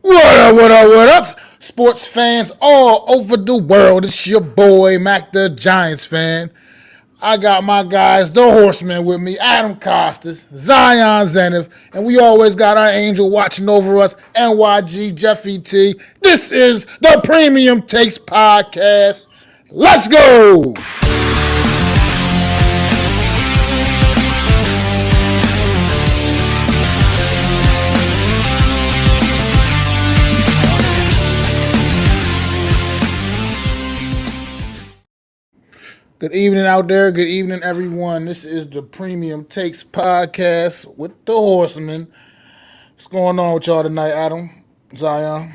What up, what up, what up? Sports fans all over the world. It's your boy, MacDaGiantsFan. I got my guys, the Horsemen, with me, Adam Costas, Zion Zenith, and we always got our angel watching over us, NYG Jeffy T. This is the Premium Takes Podcast. Let's go! Good evening out there. Good evening, everyone. This is the Premium Takes Podcast with the Horsemen. What's going on with y'all tonight, Adam? Zion?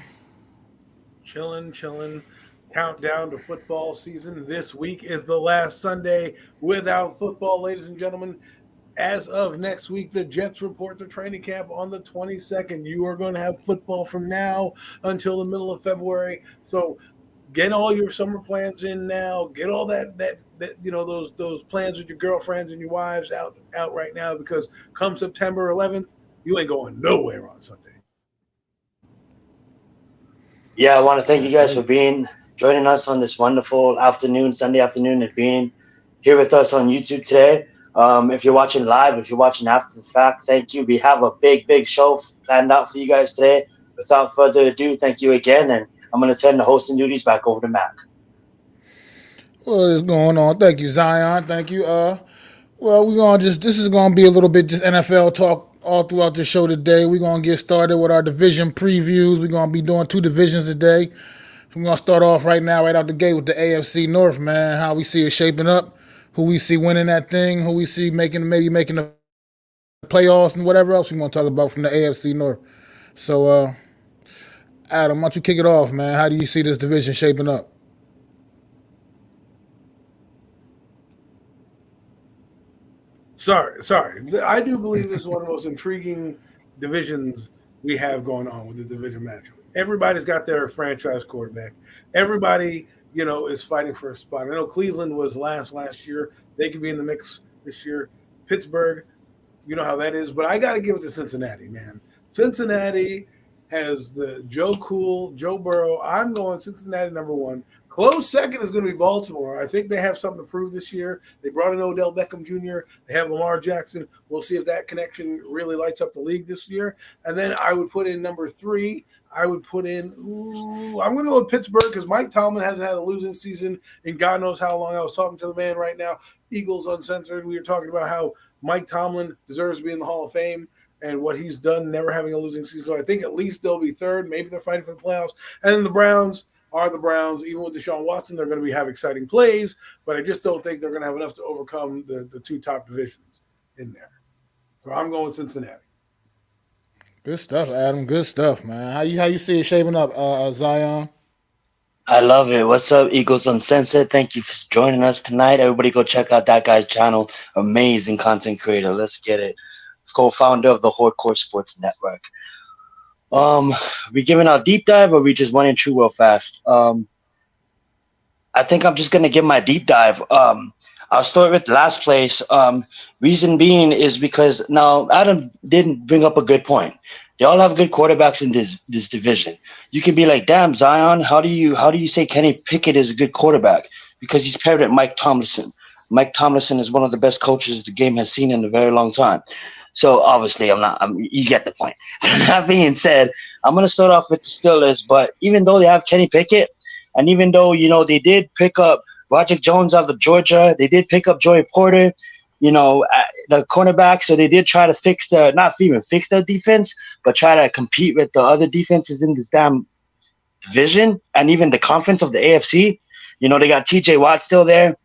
Chilling. Countdown to football season. This week is the last Sunday without football, ladies and gentlemen. As of next week, the Jets report to training camp on the 22nd. You are going to have football from now until the middle of February. So get all your summer plans in now. Get all that those plans with your girlfriends and your wives out right now, because come September 11th, you ain't going nowhere on Sunday. Yeah, I want to thank you guys for joining us on this wonderful Sunday afternoon, and being here with us on YouTube today. If you're watching live, if you're watching after the fact, thank you. We have a big show planned out for you guys today. Without further ado, thank you again, and I'm going to turn the hosting duties back over to Mac. What is going on? Thank you, Zion. Thank you. This is gonna be a little bit just NFL talk all throughout the show today. We're gonna get started with our division previews. We're gonna be doing 2 divisions today. We're gonna start off right out the gate with the AFC North, man. How we see it shaping up, who we see winning that thing, who we see making the playoffs, and whatever else we want to talk about from the AFC North. So, Adam, why don't you kick it off, man? How do you see this division shaping up? Sorry. I do believe this is one of the most intriguing divisions we have going on with the division matchup. Everybody's got their franchise quarterback. Everybody, is fighting for a spot. I know Cleveland was last year. They could be in the mix this year. Pittsburgh, you know how that is. But I got to give it to Cincinnati, man. Cincinnati has the Joe Burrow. I'm going Cincinnati number 1. Close second is going to be Baltimore. I think they have something to prove this year. They brought in Odell Beckham Jr. They have Lamar Jackson. We'll see if that connection really lights up the league this year. And then I would put in number 3. I'm going to go with Pittsburgh, because Mike Tomlin hasn't had a losing season in God knows how long. I was talking to the man right now, Eagles Uncensored. We were talking about how Mike Tomlin deserves to be in the Hall of Fame and what he's done, never having a losing season. So I think at least they'll be 3rd. Maybe they're fighting for the playoffs. And then the Browns are the Browns. Even with Deshaun Watson, they're going to have exciting plays, but I just don't think they're going to have enough to overcome the 2 top divisions in there. So I'm going Cincinnati. Good stuff, Adam. Good stuff, man. How you see it shaping up, Zion? I love it. What's up, Eagles Uncensored? Thank you for joining us tonight. Everybody go check out that guy's channel. Amazing content creator. Let's get it. Co-founder of the Hardcore Sports Network. We giving our deep dive, or we just running through real fast? I think I'm just gonna give my deep dive. I'll start with last place. Reason being is because now Adam didn't bring up a good point. They all have good quarterbacks in this division. You can be like, damn, Zion, how do you say Kenny Pickett is a good quarterback? Because he's paired with Mike Tomlinson. Mike Tomlinson is one of the best coaches the game has seen in a very long time. So obviously you get the point. That being said, I'm going to start off with the Steelers, but even though they have Kenny Pickett, and even though, they did pick up Roger Jones out of Georgia, they did pick up Joey Porter, the cornerback, so they did try to not even fix their defense, but try to compete with the other defenses in this damn division and even the conference of the AFC. They got TJ Watt still there.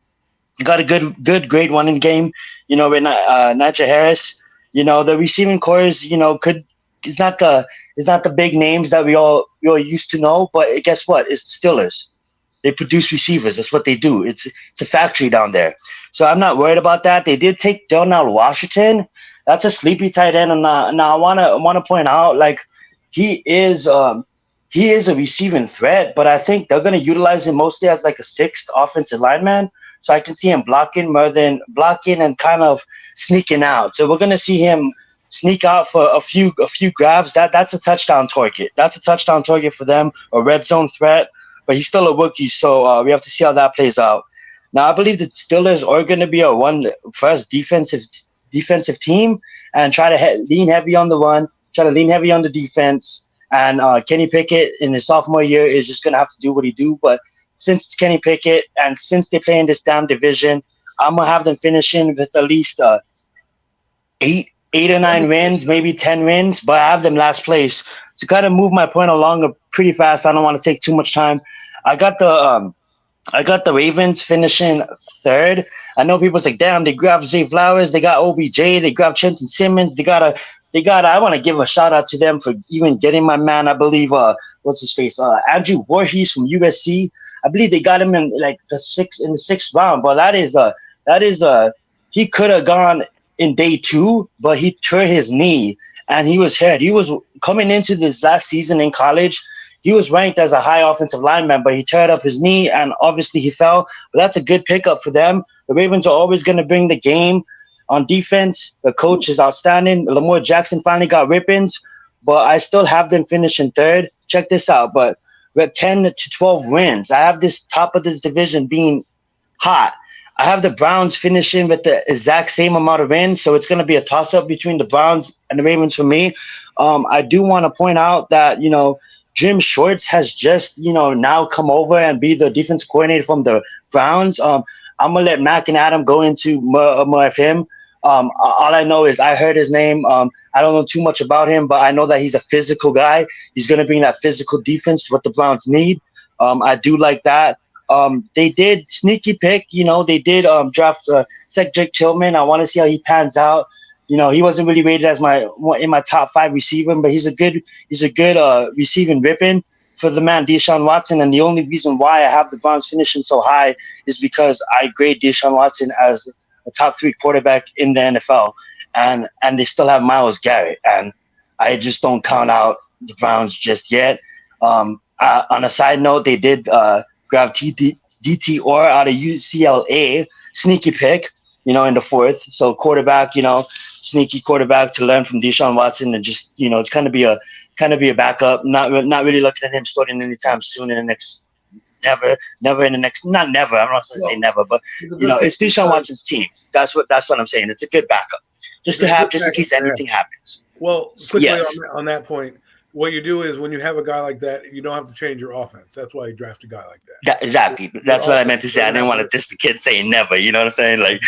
Got a good grade 1 in game, with Najee Harris. The receiving core is, is not the big names that we all used to know, but guess what? It's the Steelers. They produce receivers. That's what they do. It's a factory down there. So I'm not worried about that. They did take Darnell Washington. That's a sleepy tight end. And now I wanna point out, like, he is a receiving threat, but I think they're gonna utilize him mostly as like a 6th offensive lineman. So I can see him blocking more than blocking and kind of sneaking out. So we're gonna see him sneak out for a few grabs, that's a touchdown target. That's a touchdown target for them, a red zone threat. But he's still a rookie, so we have to see how that plays out. Now, I believe the Steelers are going to be a one first defensive team and try to lean heavy on the run, try to lean heavy on the defense. And Kenny Pickett in his sophomore year is just going to have to do what he do. But since it's Kenny Pickett and since they play in this damn division, I'm gonna have them finishing with at least eight or nine wins, maybe 10 wins, but I have them last place. To kind of move my point along pretty fast, I don't want to take too much time. I got the Ravens finishing third. I know people's like, damn, they grabbed Zay Flowers, they got OBJ, they grabbed Trenton Simmons, they got I want to give a shout out to them for even getting my man, I believe what's his face? Andrew Voorhees from USC. I believe they got him in like the sixth round, but that is he could have gone in day 2, but he tore his knee and he was hurt. He was coming into this last season in college. He was ranked as a high offensive lineman, but he tore up his knee and obviously he fell. But that's a good pickup for them. The Ravens are always going to bring the game on defense. The coach is outstanding. Lamar Jackson finally got ribbons, but I still have them finishing third. Check this out. But we're 10 to 12 wins. I have this top of this division being hot. I have the Browns finishing with the exact same amount of wins, so it's going to be a toss-up between the Browns and the Ravens for me. I do want to point out that, Jim Schwartz has just, now come over and be the defense coordinator from the Browns. I'm going to let Mac and Adam go into more of him. All I know is I heard his name. I don't know too much about him, but I know that he's a physical guy. He's going to bring that physical defense, what the Browns need. I do like that. They did sneaky pick, they did draft Cedric Tillman. I want to see how he pans out. He wasn't really rated as in my top 5 receiver, but he's a good receiving ribbon for the man Deshaun Watson. And the only reason why I have the Browns finishing so high is because I grade Deshaun Watson as a top 3 quarterback in the NFL, and they still have Myles Garrett, and I just don't count out the Browns just yet. On a side note, they did grab DT Orr out of UCLA, sneaky pick, in the 4th. So quarterback, sneaky quarterback to learn from Deshaun Watson, and just it's kind of be a backup. Not really looking at him starting anytime soon in the next. Never in the next. Not never. I'm not going to say never, but it's Deshaun Watson's team. That's what I'm saying. It's a good backup, just in case anything happens. Well, quickly on that point. What you do is when you have a guy like that, you don't have to change your offense. That's why you draft a guy like that. Yeah, exactly. That's what I meant to say. I didn't want to diss the kid saying never. You know what I'm saying? Like,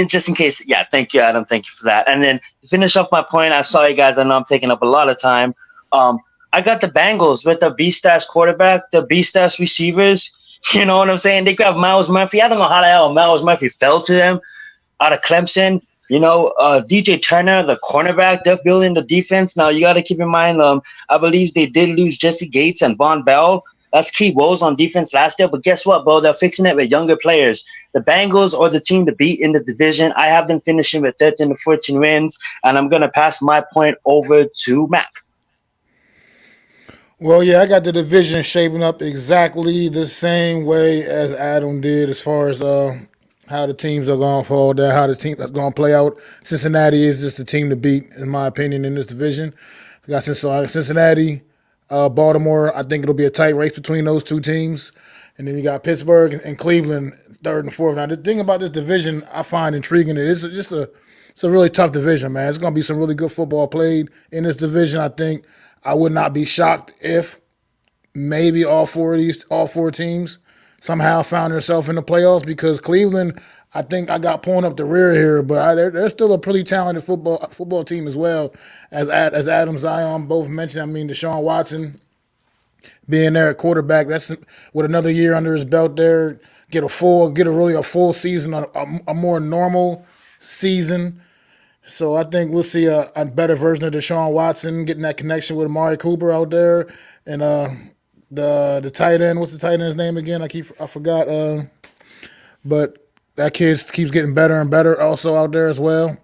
just in case. Yeah, thank you, Adam. Thank you for that. And then to finish off my point, I'm sorry, guys. I know I'm taking up a lot of time. I got the Bengals with the B-stash quarterback, the B-stash receivers. You know what I'm saying? They grabbed Myles Murphy. I don't know how the hell Myles Murphy fell to them out of Clemson. DJ Turner, the cornerback, they're building the defense. Now, you got to keep in mind, I believe they did lose Jesse Gates and Von Bell. That's key roles on defense last year. But guess what, bro? They're fixing it with younger players. The Bengals are the team to beat in the division. I have them finishing with 13 to 14 wins, and I'm going to pass my point over to Mac. Well, yeah, I got the division shaping up exactly the same way as Adam did as far as how the teams are going to fall down, how the team that's going to play out. Cincinnati is just the team to beat, in my opinion, in this division. We got Cincinnati, Baltimore. I think it'll be a tight race between those two teams. And then you got Pittsburgh and Cleveland, 3rd and 4th. Now, the thing about this division I find intriguing is it's a really tough division, man. It's going to be some really good football played in this division. I think I would not be shocked if maybe all four teams somehow found themselves in the playoffs, because Cleveland, I think I got pulling up the rear here, but they're still a pretty talented football team as well, as Adam, Zion both mentioned. I mean, Deshaun Watson being there at quarterback, that's with another year under his belt there, get a full season, a more normal season. So I think we'll see a better version of Deshaun Watson, getting that connection with Amari Cooper out there, and the tight end. What's the tight end's name again? I forgot. But that kid keeps getting better and better also out there as well.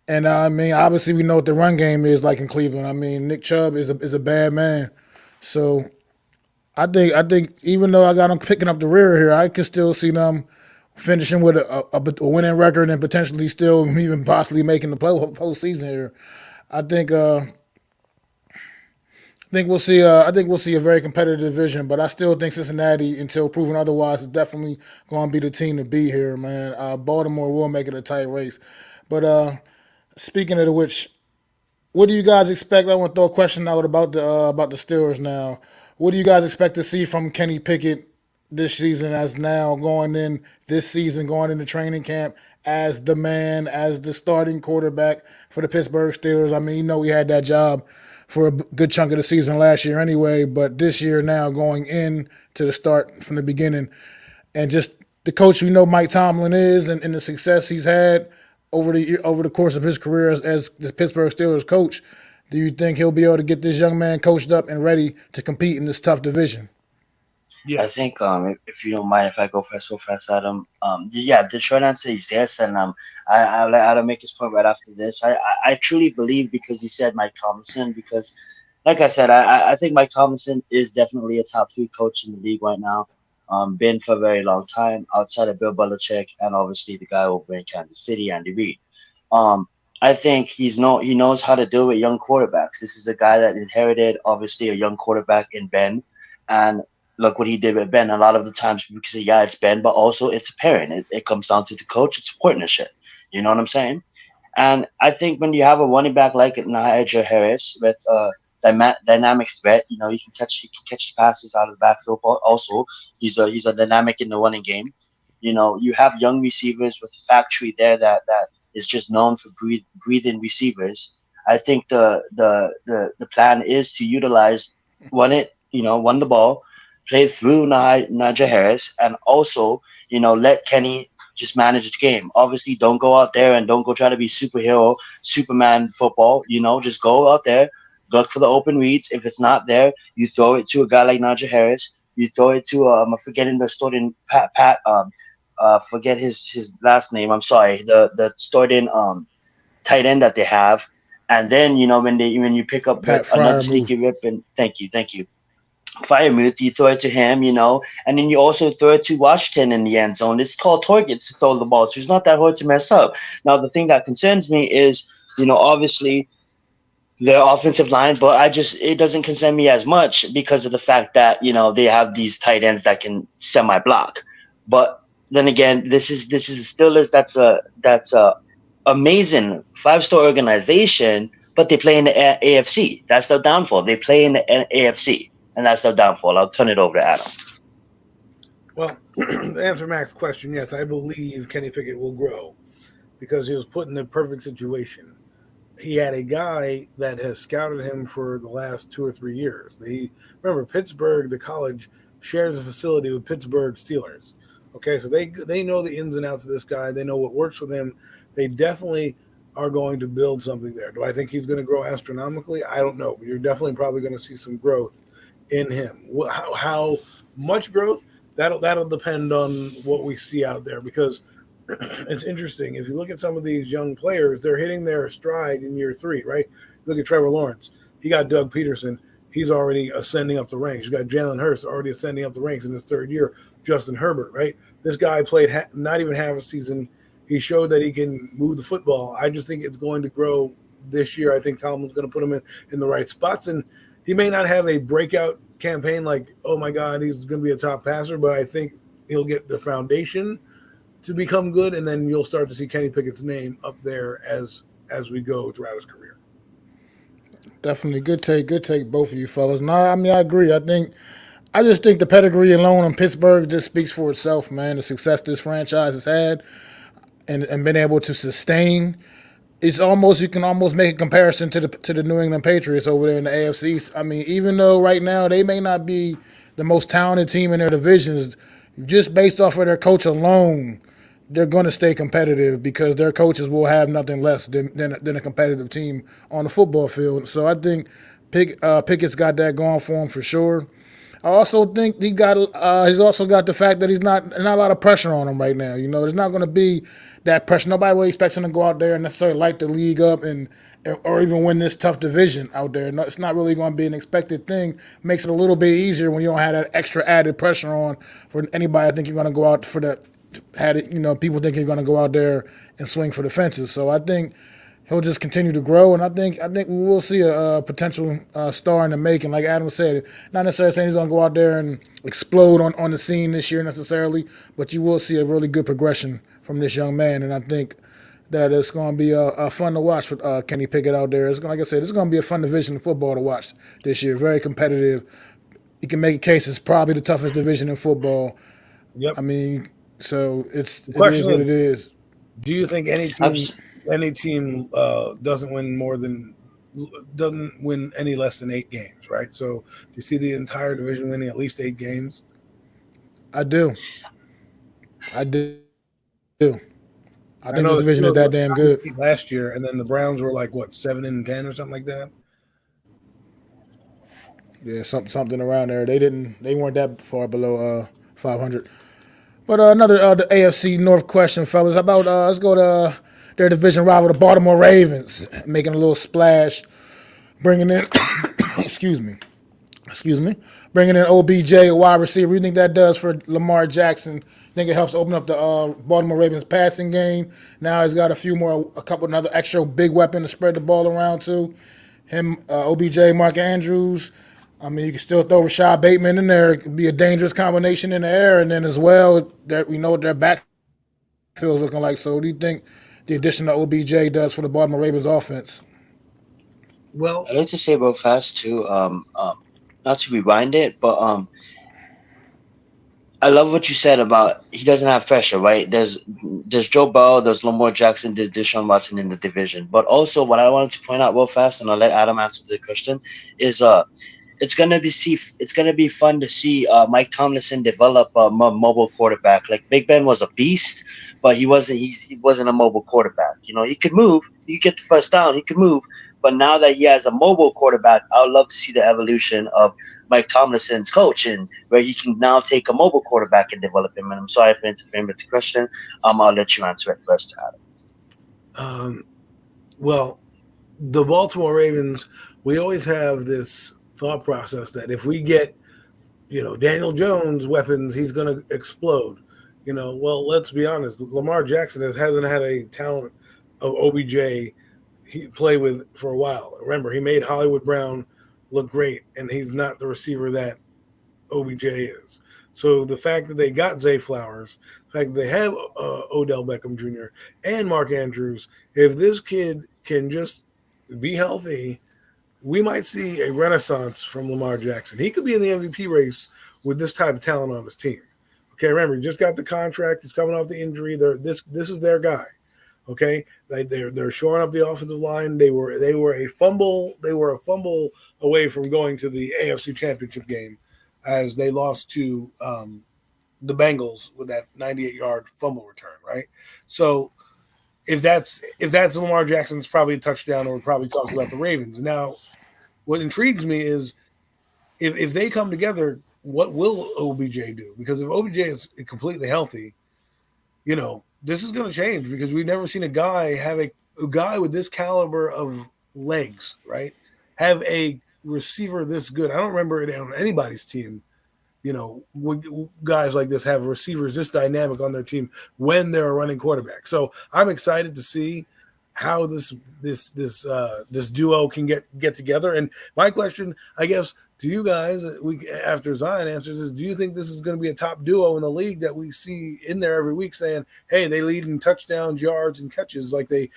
And I mean, obviously we know what the run game is like in Cleveland. I mean, Nick Chubb is a bad man. So I think even though I got them picking up the rear here, I can still see them finishing with a winning record and potentially still even possibly making the postseason here. I think think we'll see. I think we'll see a very competitive division, but I still think Cincinnati, until proven otherwise, is definitely going to be the team to beat here, man. Baltimore will make it a tight race, but speaking of which, what do you guys expect? I want to throw a question out about the Steelers now. What do you guys expect to see from Kenny Pickett this season, as now going in this season, going into training camp as the man, as the starting quarterback for the Pittsburgh Steelers? I mean, he had that job for a good chunk of the season last year anyway, but this year now going in to the start from the beginning, and just the coach we know Mike Tomlin is, and the success he's had over the course of his career as the Pittsburgh Steelers coach. Do you think he'll be able to get this young man coached up and ready to compete in this tough division? I Yes. think if you don't mind if I go first so fast, Adam. Yeah, the short answer is yes, and I'll let Adam make his point right after this. I truly believe, because you said Mike Tomlinson, because like I said, I think Mike Tomlinson is definitely a top three coach in the league right now. Been for a very long time outside of Bill Belichick and obviously the guy over in Kansas City, Andy Reid. Um, I think he knows how to deal with young quarterbacks. This is a guy that inherited obviously a young quarterback in Ben, and look what he did with Ben. A lot of the times, because yeah, it's Ben, but also it's a pairing. It comes down to the coach. It's a partnership. You know what I'm saying? And I think when you have a running back like Najee Harris with dynamic threat, he can catch the passes out of the backfield. But also, he's a dynamic in the running game. You have young receivers with a factory there that is just known for breathing receivers. I think the plan is to utilize run the ball, play through Najee Harris, and also let Kenny just manage the game. Obviously, don't go out there and don't go try to be superhero, Superman football. Just go out there, look for the open reads. If it's not there, you throw it to a guy like Najee Harris. You throw it to I'm forgetting the starting Pat forget his last name. I'm sorry. The starting tight end that they have, and then when you pick up Pat another Fryermuth. sneaky rip, and thank you. Firemouth, you throw it to him, and then you also throw it to Washington in the end zone. It's called targets to throw the ball, so it's not that hard to mess up. Now, the thing that concerns me is, obviously their offensive line, but it doesn't concern me as much because of the fact that they have these tight ends that can semi block. But then again, this is still is that's a amazing 5-star organization, but they play in the AFC. That's their downfall. They play in the AFC, and that's their downfall. I'll turn it over to Adam. Well, to answer Mac's question, yes, I believe Kenny Pickett will grow because he was put in the perfect situation. He had a guy that has scouted him for the last 2 or 3 years. Remember, Pittsburgh, the college, shares a facility with Pittsburgh Steelers. Okay, so they know the ins and outs of this guy. They know what works with him. They definitely are going to build something there. Do I think he's going to grow astronomically? I don't know, but you're definitely probably going to see some growth in him. How much growth? That'll depend on what we see out there, because it's interesting. If you look at some of these young players, they're hitting their stride in year 3, right? Look at Trevor Lawrence. He got Doug Peterson. He's already ascending up the ranks. You got Jalen Hurts already ascending up the ranks in his 3rd year. Justin Herbert, right? This guy played not even half a season. He showed that he can move the football. I just think it's going to grow this year. I think Tomlin's going to put him in the right spots, and he may not have a breakout campaign like, oh my God, he's going to be a top passer, but I think he'll get the foundation to become good, and then you'll start to see Kenny Pickett's name up there as we go throughout his career. Definitely good take, both of you fellas. No, I mean I agree. I just think the pedigree alone in Pittsburgh just speaks for itself, man. The success this franchise has had and been able to sustain. It's almost, you can almost make a comparison to the New England Patriots over there in the AFC. I mean, even though right now they may not be the most talented team in their divisions, just based off of their coach alone, they're going to stay competitive because their coaches will have nothing less than a competitive team on the football field. So I think Pickett's got that going for him for sure. I also think he's also got the fact that he's not a lot of pressure on him right now. There's not going to be that pressure. Nobody really expects him to go out there and necessarily light the league up or even win this tough division out there. No, it's not really going to be an expected thing. Makes it a little bit easier when you don't have that extra added pressure on for anybody. I think you're going to go out for had it, people think he's going to go out there and swing for the fences. So I think he'll just continue to grow, and I think we will see a potential star in the making. Like Adam said, not necessarily saying he's going to go out there and explode on the scene this year necessarily, but you will see a really good progression from this young man, and I think that it's going to be fun to watch for Kenny Pickett out there. Like I said, it's going to be a fun division of football to watch this year. Very competitive. You can make a case it's probably the toughest division in football. Yep. I mean, so it is Question what it is. Do you think any team doesn't win any less than 8 games, right? So do you see the entire division winning at least 8 games? I do. I think the division is that damn good. Last year, and then the Browns were like, what, 7-10 or something like that? Yeah, something around there. They weren't that far below 500. But another the AFC North question, fellas. How about let's go to their division rival, the Baltimore Ravens, making a little splash, bringing in excuse me, bringing in OBJ, a wide receiver. What do you think that does for Lamar Jackson? Think it helps open up the Baltimore Ravens passing game. Now he's got another extra big weapon to spread the ball around to. Him, OBJ, Mark Andrews. I mean, you can still throw Rashad Bateman in there. It could be a dangerous combination in the air. And then as well, we know what their backfield is looking like. So what do you think the addition of OBJ does for the Baltimore Ravens offense? Well, I'd like to say real fast too, not to rewind it, but I love what you said about he doesn't have pressure, right? There's Joe Burrow, there's Lamar Jackson, there's Deshaun Watson in the division. But also what I wanted to point out real fast, and I'll let Adam answer the question, is it's gonna be fun to see Mike Tomlinson develop a mobile quarterback. Like Big Ben was a beast, but he wasn't a mobile quarterback. He could move, he could get the first down, he could move. But now that he has a mobile quarterback, I would love to see the evolution of Mike Tomlinson's coaching, where he can now take a mobile quarterback and develop him. And I'm sorry for interfering with the question. I'll let you answer it first, Adam. Well, the Baltimore Ravens, we always have this thought process that if we get, Daniel Jones weapons, he's going to explode. Well, let's be honest. Lamar Jackson hasn't had a talent of OBJ he played with for a while. Remember, he made Hollywood Brown look great, and he's not the receiver that OBJ is. So the fact that they got Zay Flowers, the fact that they have Odell Beckham Jr. and Mark Andrews, if this kid can just be healthy, we might see a renaissance from Lamar Jackson. He could be in the MVP race with this type of talent on his team. Okay, remember, he just got the contract. He's coming off the injury. This is their guy. Okay, they're shoring up the offensive line. They were a fumble away from going to the AFC Championship game, as they lost to the Bengals with that 98-yard fumble return. Right. So if that's Lamar Jackson's probably a touchdown, or we're probably talking about the Ravens. Now, what intrigues me is if they come together, what will OBJ do? Because if OBJ is completely healthy, this is going to change, because we've never seen a guy have a guy with this caliber of legs, right? Have a receiver this good. I don't remember it on anybody's team. Guys like this have receivers this dynamic on their team when they're a running quarterback. So I'm excited to see how this duo can get together. And my question, I guess, to you guys, after Zion answers, is do you think this is going to be a top duo in the league that we see in there every week saying, hey, they lead in touchdowns, yards, and catches, like they,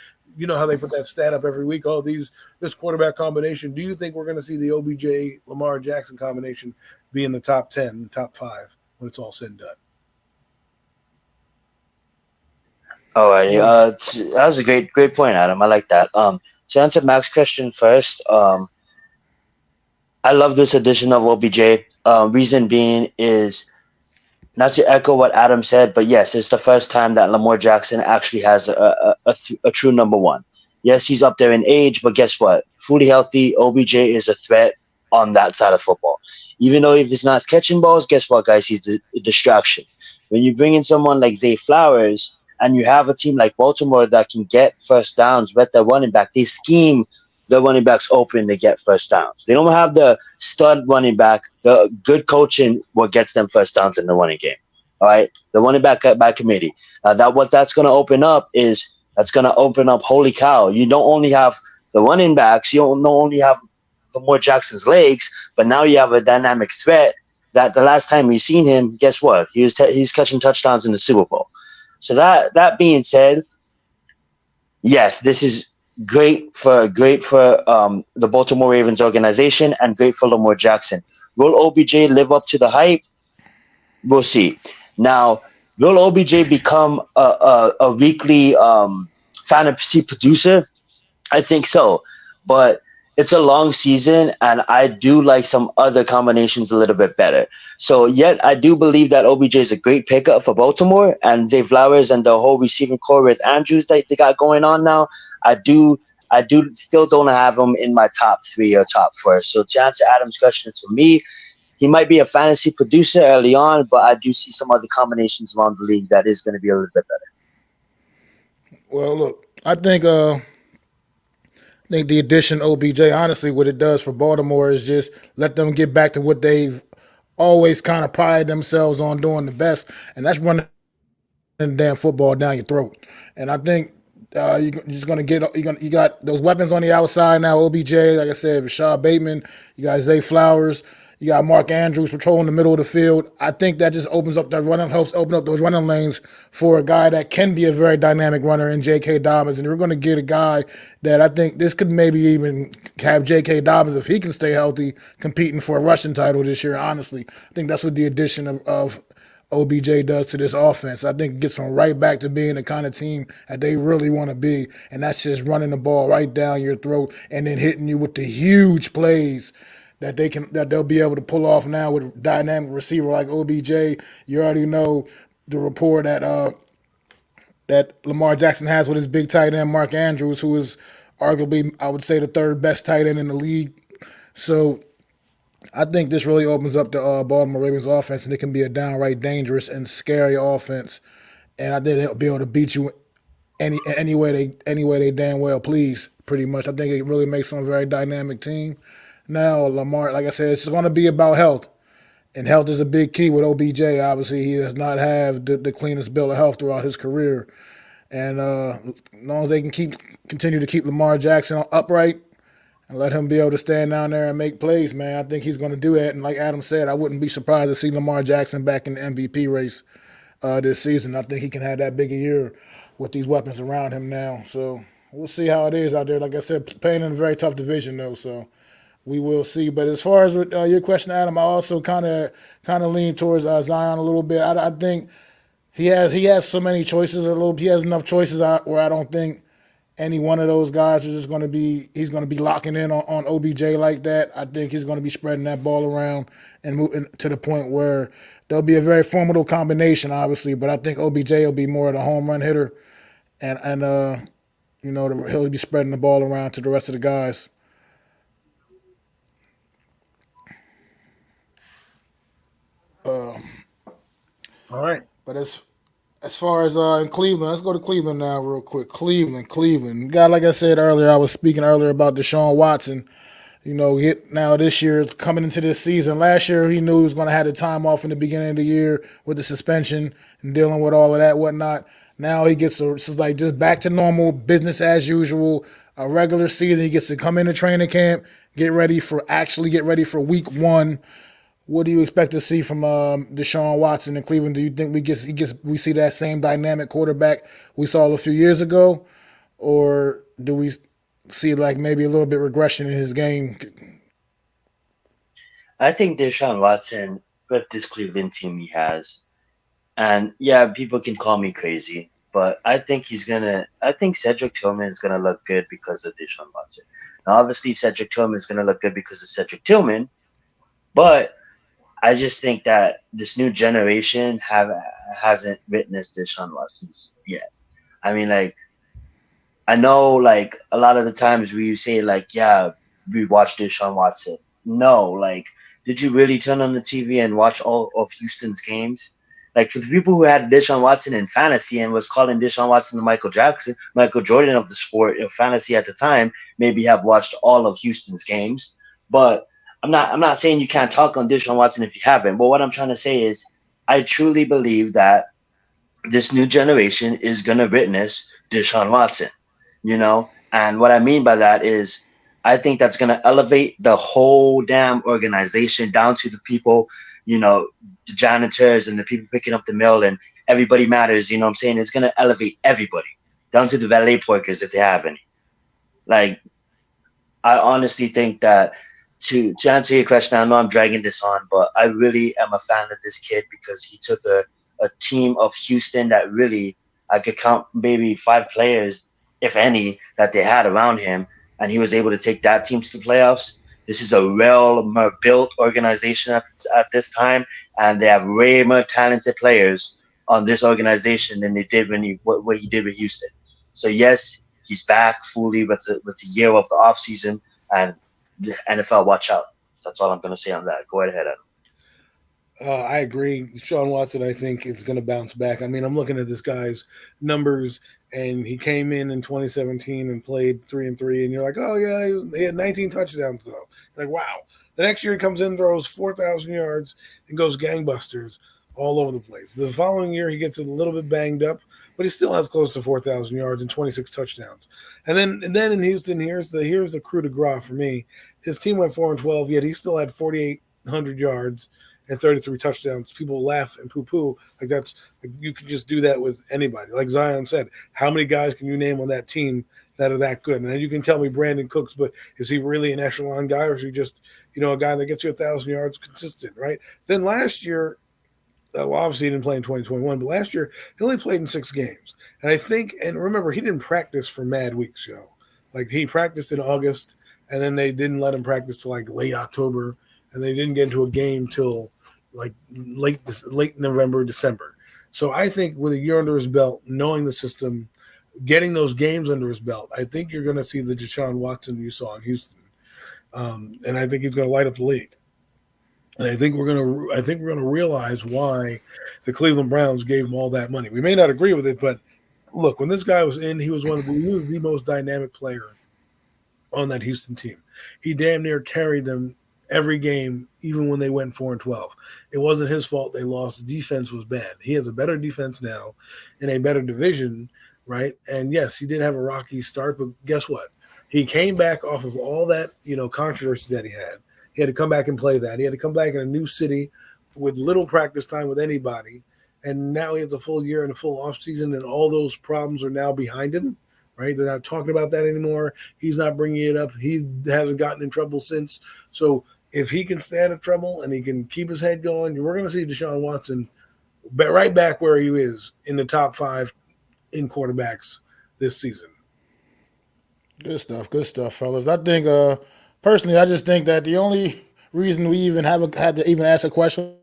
how they put that stat up every week? Oh, this quarterback combination. Do you think we're going to see the OBJ Lamar Jackson combination be in the top 10, top 5 when it's all said and done? All right. That was a great point, Adam. I like that. To answer Mac's question first, I love this addition of OBJ. Reason being is not to echo what Adam said, but yes, it's the first time that Lamar Jackson actually has a true number one. Yes, he's up there in age, but guess what? Fully healthy, OBJ is a threat on that side of football. Even though if he's not catching balls, guess what, guys? He's a distraction. When you bring in someone like Zay Flowers, and you have a team like Baltimore that can get first downs with their running back, they scheme the running backs open to get first downs. They don't have the stud running back. The good coaching what gets them first downs in the running game. All right, the running back committee. That's going to open up is that's going to open up. Holy cow! You don't only have the running backs. You don't only have Lamar Jackson's legs, but now you have a dynamic threat. That the last time we seen him, guess what? He's catching touchdowns in the Super Bowl. So that being said, yes, this is great for the Baltimore Ravens organization and great for Lamar Jackson. Will OBJ live up to the hype? We'll see. Now, will OBJ become a weekly fantasy producer? I think so, but it's a long season, and I do like some other combinations a little bit better. So, yet I do believe that OBJ is a great pickup for Baltimore, and Zay Flowers and the whole receiving core with Andrews that they got going on now. I do, I do still don't have him in my top three or top four. So, to answer Adam's question, for me, he might be a fantasy producer early on, but I do see some other combinations around the league that is going to be a little bit better. Well, look, I think the addition of OBJ, honestly, what it does for Baltimore is just let them get back to what they've always kind of prided themselves on doing the best, and that's running the damn football down your throat. And I think you're just gonna get you got those weapons on the outside now. OBJ, like I said, Rashad Bateman, you got Zay Flowers, you got Mark Andrews patrolling the middle of the field. I think that just opens up that running, helps open up those running lanes for a guy that can be a very dynamic runner in J.K. Dobbins. And we're going to get a guy that I think this could maybe even have J.K. Dobbins, if he can stay healthy, competing for a rushing title this year. Honestly, I think that's what the addition of OBJ does to this offense. I think it gets them right back to being the kind of team that they really want to be, and that's just running the ball right down your throat and then hitting you with the huge plays that they'll be able to pull off now with a dynamic receiver like OBJ. You already know the rapport that Lamar Jackson has with his big tight end Mark Andrews, who is arguably, I would say, the third best tight end in the league. So I think this really opens up the Baltimore Ravens offense, and it can be a downright dangerous and scary offense. And I think they'll be able to beat you any way they damn well please. Pretty much, I think it really makes them a very dynamic team. Now Lamar, like I said, it's going to be about health, and health is a big key with OBJ. Obviously, he does not have the cleanest bill of health throughout his career, and as long as they can continue to keep Lamar Jackson upright and let him be able to stand down there and make plays, man, I think he's going to do that. And like Adam said, I wouldn't be surprised to see Lamar Jackson back in the MVP race this season. I think he can have that big a year with these weapons around him now. So we'll see how it is out there. Like I said, playing in a very tough division though, so we will see. But as far as with, your question, Adam, I also kind of lean towards Zion a little bit. I think he has so many choices. He has enough choices where I don't think any one of those guys is just going to be he's going to be locking in on OBJ like that. I think he's going to be spreading that ball around and moving to the point where there'll be a very formidable combination, obviously. But I think OBJ will be more of the home run hitter, and he'll be spreading the ball around to the rest of the guys. All right. But as far as in Cleveland, let's go to Cleveland now real quick. Cleveland. Guy, like I said earlier, I was speaking earlier about Deshaun Watson. Now this year, coming into this season. Last year, he knew he was going to have the time off in the beginning of the year with the suspension and dealing with all of that, whatnot. Now he gets to, it's like just back to normal, business as usual, a regular season. He gets to come into training camp, get ready for week one. What do you expect to see from Deshaun Watson in Cleveland? Do you think we see that same dynamic quarterback we saw a few years ago, or do we see like maybe a little bit regression in his game? I think Deshaun Watson with this Cleveland team he has, and yeah, people can call me crazy, but I think I think Cedric Tillman is gonna look good because of Deshaun Watson. Now, obviously, Cedric Tillman is gonna look good because of Cedric Tillman, but I just think that this new generation hasn't witnessed Deshaun Watson's yet. I mean, like, I know, like, a lot of the times we say, like, yeah, we watched Deshaun Watson. No, like, did you really turn on the TV and watch all of Houston's games? Like, for the people who had Deshaun Watson in fantasy and was calling Deshaun Watson the Michael Jordan of the sport of fantasy at the time, maybe have watched all of Houston's games. But I'm not saying you can't talk on Deshaun Watson if you haven't. But what I'm trying to say is I truly believe that this new generation is going to witness Deshaun Watson, And what I mean by that is I think that's going to elevate the whole damn organization down to the people, the janitors and the people picking up the mail and everybody matters. You know what I'm saying? It's going to elevate everybody down to the valet porkers if they have any. Like, I honestly think that to answer your question, I know I'm dragging this on, but I really am a fan of this kid because he took a team of Houston that really I could count maybe 5 players, if any, that they had around him, and he was able to take that team to the playoffs. This is a well more built organization at this time, and they have way more talented players on this organization than they did when what he did with Houston. So yes, he's back fully with the year of the offseason, and the NFL, watch out. That's all I'm going to say on that. Go ahead, Adam. I agree. Sean Watson, I think, is going to bounce back. I mean, I'm looking at this guy's numbers, and he came in 2017 and played 3-3, and you're like, oh yeah, he had 19 touchdowns though. You're like, wow. The next year he comes in, throws 4,000 yards, and goes gangbusters all over the place. The following year he gets a little bit banged up, but he still has close to 4,000 yards and 26 touchdowns. And then in Houston, here's the coup de grace for me. His team went 4-12, yet he still had 4,800 yards and 33 touchdowns. People laugh and poo-poo. Like that's you can just do that with anybody. Like Zion said, how many guys can you name on that team that are that good? And then you can tell me Brandon Cooks, but is he really an echelon guy, or is he just a guy that gets you 1,000 yards consistent, right? Then last year, well, obviously he didn't play in 2021, but last year he only played in 6 games. And I think, and remember, he didn't practice for mad weeks, Like he practiced in August, and then they didn't let him practice till like late October, and they didn't get into a game till like late November, December. So I think with a year under his belt, knowing the system, getting those games under his belt, I think you're going to see the Deshaun Watson you saw in Houston, and I think he's going to light up the league. And I think we're going to realize why the Cleveland Browns gave him all that money. We may not agree with it, but look, when this guy was in, he was the most dynamic player on that Houston team. He damn near carried them every game, even when they went 4-12. It wasn't his fault they lost. The defense was bad. He has a better defense now in a better division, right? And yes, he did have a rocky start, but guess what? He came back off of all that, controversy that he had. He had to come back and play that. He had to come back in a new city with little practice time with anybody. And now he has a full year and a full offseason, and all those problems are now behind him, right? They're not talking about that anymore. He's not bringing it up. He hasn't gotten in trouble since. So if he can stay out of trouble and he can keep his head going, we're going to see Deshaun Watson right back where he is in the top 5 in quarterbacks this season. Good stuff, fellas. I think, personally, I just think that the only reason we even had to even ask a question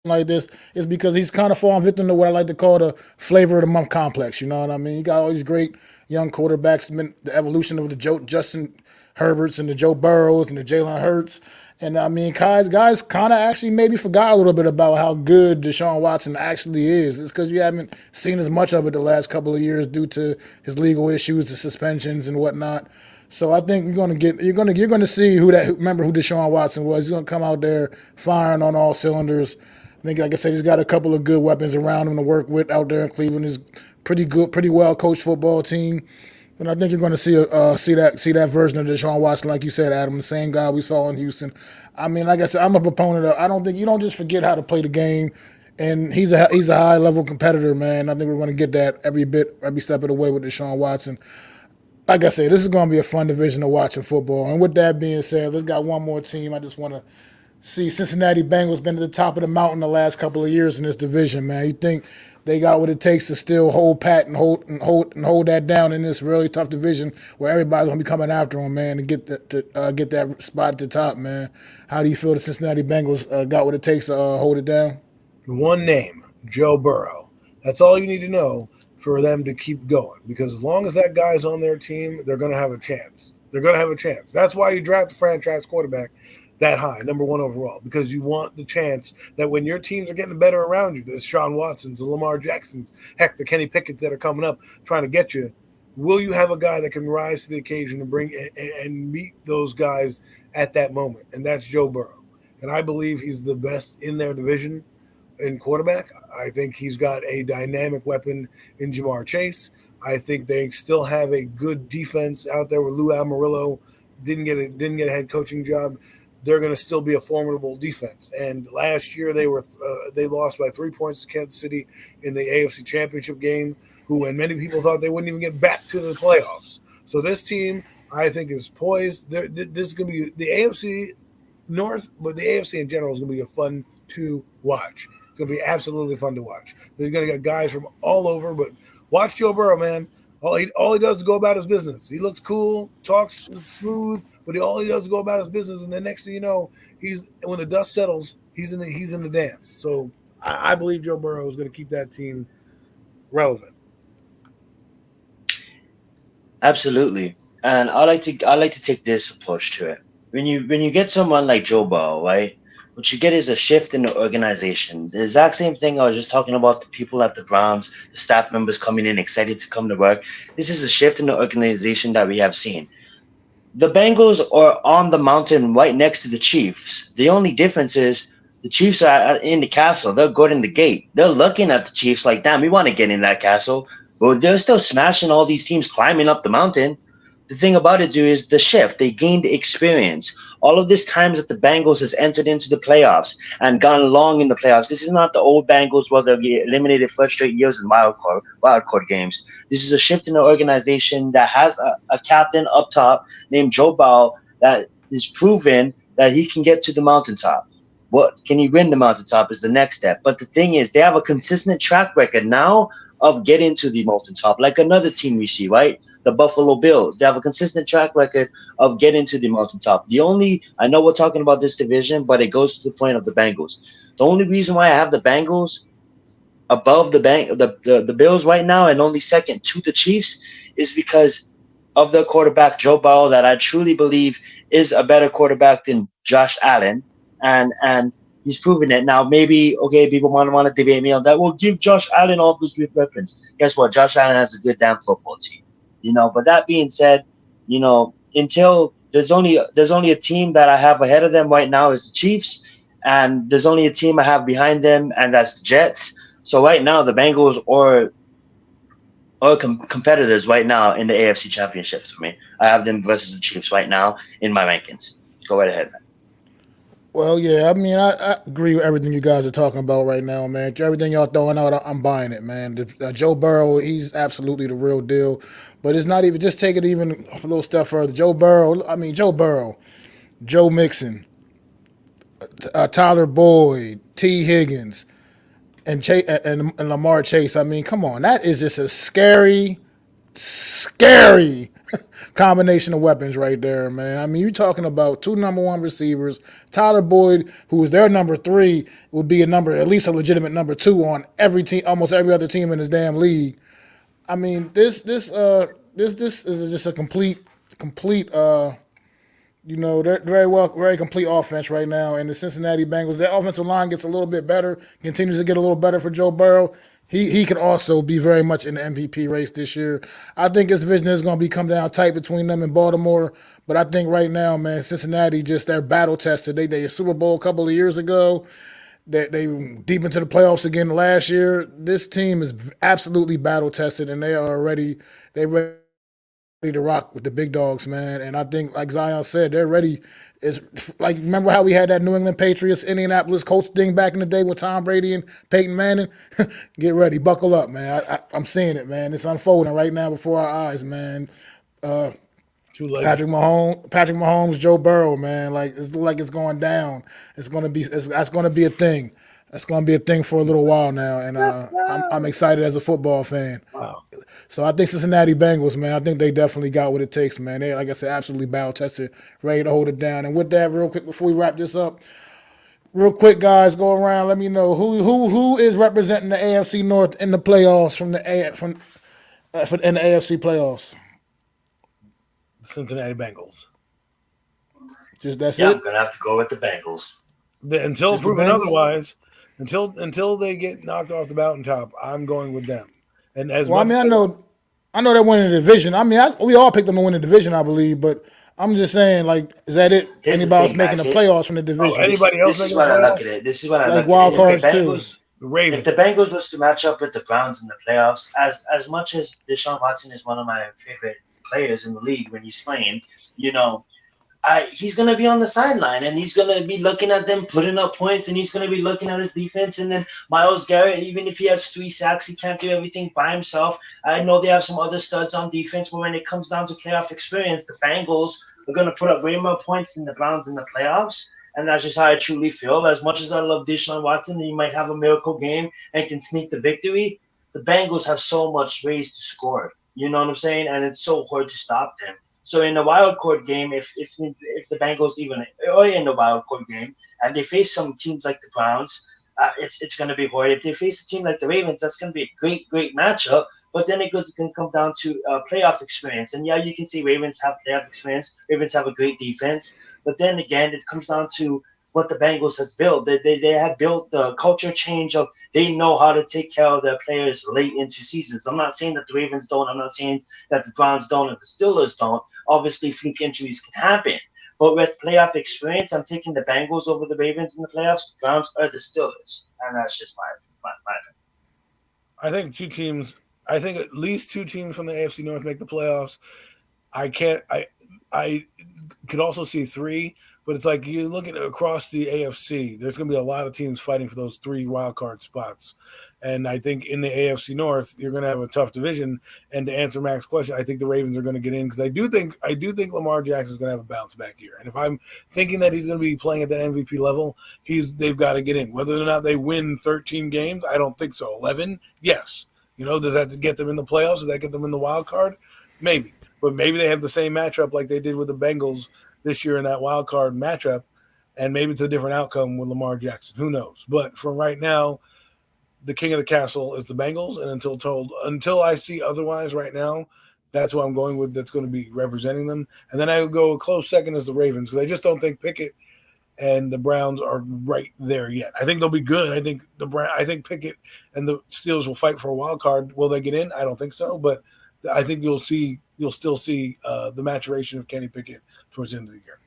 like this is because he's kind of fallen victim to what I like to call the flavor of the month complex. You know what I mean? You got all these great young quarterbacks, the evolution of the Justin Herberts and the Joe Burrows and the Jalen Hurts. And I mean, guys kind of actually maybe forgot a little bit about how good Deshaun Watson actually is. It's because you haven't seen as much of it the last couple of years due to his legal issues, the suspensions and whatnot. So I think you're gonna see remember who Deshaun Watson was. He's gonna come out there firing on all cylinders. I think, like I said, he's got a couple of good weapons around him to work with out there in Cleveland. He's pretty good, pretty well coached football team. And I think you're going to see that version of Deshaun Watson, like you said, Adam, the same guy we saw in Houston. I mean, like I said, I'm a proponent of. I don't think you don't just forget how to play the game, and he's a high level competitor, man. I think we're going to get that every step of the way with Deshaun Watson. Like I said, this is going to be a fun division to watch in football. And with that being said, let's got one more team. I just want to see Cincinnati Bengals been at the top of the mountain the last couple of years in this division, man. You think they got what it takes to still hold pat and hold that down in this really tough division where everybody's gonna be coming after them, man, to get that spot at the top, man. How do you feel the Cincinnati Bengals got what it takes to hold it down? One name, Joe Burrow. That's all you need to know for them to keep going. Because as long as that guy's on their team, they're gonna have a chance. That's why you draft a franchise quarterback that high, number 1 overall, because you want the chance that when your teams are getting better around you, the Sean Watsons, the Lamar Jacksons, heck, the Kenny Pickett's that are coming up trying to get you, will you have a guy that can rise to the occasion and bring and meet those guys at that moment? And that's Joe Burrow. And I believe he's the best in their division. in quarterback. I think he's got a dynamic weapon in Jamar Chase. I think they still have a good defense out there with Lou Amarillo. Didn't get a head coaching job. They're going to still be a formidable defense. And last year they lost by 3 points to Kansas City in the AFC Championship game, and many people thought they wouldn't even get back to the playoffs. So this team, I think, is poised. This is going to be the AFC North, but the AFC in general is going to be a fun to watch. It's going to be absolutely fun to watch. They're going to get guys from all over, but watch Joe Burrow, man. All he does is go about his business. He looks cool, talks smooth, but all he does is go about his business. And the next thing you know, when the dust settles, he's in the dance. So I believe Joe Burrow is going to keep that team relevant. Absolutely, and I like to take this approach to it. When you get someone like Joe Burrow, right? What you get is a shift in the organization. The exact same thing I was just talking about, the people at the Browns, the staff members coming in excited to come to work. This is a shift in the organization that we have seen. The Bengals are on the mountain right next to the Chiefs. The only difference is the Chiefs are in the castle. They're guarding the gate. They're looking at the Chiefs like, damn, we want to get in that castle. But they're still smashing all these teams climbing up the mountain. The thing about it, dude, is the shift. They gained experience. All of this times that the Bengals has entered into the playoffs and gone long in the playoffs. This is not the old Bengals where they eliminated first straight years in wild card games. This is a shift in the organization that has a captain up top named Joe Burrow that is proven that he can get to the mountaintop. What can he win the mountaintop is the next step. But the thing is, they have a consistent track record now of getting to the mountaintop, like another team we see, right? The Buffalo Bills. They have a consistent track record of getting to the mountaintop. I know we're talking about this division, but it goes to the point of the Bengals. The only reason why I have the Bengals above the Bills right now and only second to the Chiefs is because of their quarterback, Joe Burrow, that I truly believe is a better quarterback than Josh Allen. And he's proven it. Now, maybe, okay, people want to debate me on that. Well, give Josh Allen all those weapons. Guess what? Josh Allen has a good damn football team. But that being said, until there's only a team that I have ahead of them right now is the Chiefs, and there's only a team I have behind them, and that's the Jets. So right now, the Bengals are competitors right now in the AFC Championships for me. I have them versus the Chiefs right now in my rankings. Go right ahead, man. Well, yeah, I mean, I agree with everything you guys are talking about right now, man. Everything y'all throwing out, I'm buying it, man. Joe Burrow, he's absolutely the real deal. But it's not even, just take it even a little step further. Joe Burrow, Joe Mixon, Tyler Boyd, T. Higgins, and Lamar Chase. I mean, come on, that is just a scary combination of weapons right there, man. I mean, you're talking about two number one receivers. Tyler Boyd, who is their number three, would be at least a legitimate number two on every team, almost every other team in this damn league. I mean, this is just a complete they're very complete offense right now. And the Cincinnati Bengals, their offensive line gets a little bit better, continues to get a little better for Joe Burrow. He could also be very much in the MVP race this year. I think this division is going to come down tight between them and Baltimore. But I think right now, man, Cincinnati they're battle tested. They Super Bowl a couple of years ago. They deep into the playoffs again last year. This team is absolutely battle tested, and they ready to rock with the big dogs, man. And I think, like Zion said, they're ready. It's like, remember how we had that New England Patriots, Indianapolis Colts thing back in the day with Tom Brady and Peyton Manning? Get ready, buckle up, man. I'm seeing it, man. It's unfolding right now before our eyes, man. Patrick Mahomes, Joe Burrow, man. It's going down. That's gonna be a thing. That's gonna be a thing for a little while now, and I'm excited as a football fan. Wow. So I think Cincinnati Bengals, man, I think they definitely got what it takes, man. They, like I said, absolutely battle tested, ready to hold it down. And with that, real quick, before we wrap this up, real quick, guys, go around. Let me know who is representing the AFC North in the playoffs in the AFC playoffs. Cincinnati Bengals. That's Yeah, it. I'm gonna have to go with the Bengals. Until proven otherwise, until they get knocked off the mountaintop, I'm going with them. And I know they're winning the division. I mean, we all picked them to win the division, I believe, but I'm just saying, like, is that it? Here's the Anybody else thing, making the Patrick. playoffs from the division? Anybody else This is making what the I look playoffs? at it. This is what I Like look wild at it. cards, too. The If Ravens. the Bengals was to match up with the Browns in the playoffs, as much as Deshaun Watson is one of my favorite players in the league when he's playing, you know, he's going to be on the sideline and he's going to be looking at them putting up points and he's going to be looking at his defense. And then Miles Garrett, even if he has 3 sacks, he can't do everything by himself. I know they have some other studs on defense, but when it comes down to playoff experience, the Bengals are going to put up way more points than the Browns in the playoffs. And that's just how I truly feel. As much as I love Deshaun Watson and he might have a miracle game and can sneak the victory, the Bengals have so much ways to score. You know what I'm saying? And it's so hard to stop them. So in the wild card game, if the Bengals even are in the wild card game and they face some teams like the Browns, it's going to be hard. If they face a team like the Ravens, that's going to be a great matchup. But then it can come down to playoff experience. And yeah, you can see Ravens have playoff experience. Ravens have a great defense. But then again, it comes down to what the Bengals has built. They have built the culture change of they know how to take care of their players late into seasons. I'm not saying that the Ravens don't. I'm not saying that the Browns don't and the Steelers don't. Obviously, fluke injuries can happen. But with playoff experience, I'm taking the Bengals over the Ravens in the playoffs. The Browns are the Steelers. And that's just my I think two teams. I think at least two teams from the AFC North make the playoffs. I can't. I could also see three, but it's like you look at across the AFC. There's going to be a lot of teams fighting for those 3 wild card spots, and I think in the AFC North you're going to have a tough division. And to answer Mac's question, I think the Ravens are going to get in because I do think Lamar Jackson is going to have a bounce back year. And if I'm thinking that he's going to be playing at that MVP level, they've got to get in. Whether or not they win 13 games, I don't think so. 11, yes. Does that get them in the playoffs? Does that get them in the wild card? Maybe. But maybe they have the same matchup like they did with the Bengals this year in that wild card matchup, and maybe it's a different outcome with Lamar Jackson. Who knows? But for right now, the king of the castle is the Bengals, and until I see otherwise right now, that's who I'm going with. That's going to be representing them, and then I would go a close second as the Ravens because I just don't think Pickett and the Browns are right there yet. I think they'll be good. I think Pickett and the Steelers will fight for a wild card. Will they get in? I don't think so, but I think you'll still see the maturation of Kenny Pickett towards the end of the year.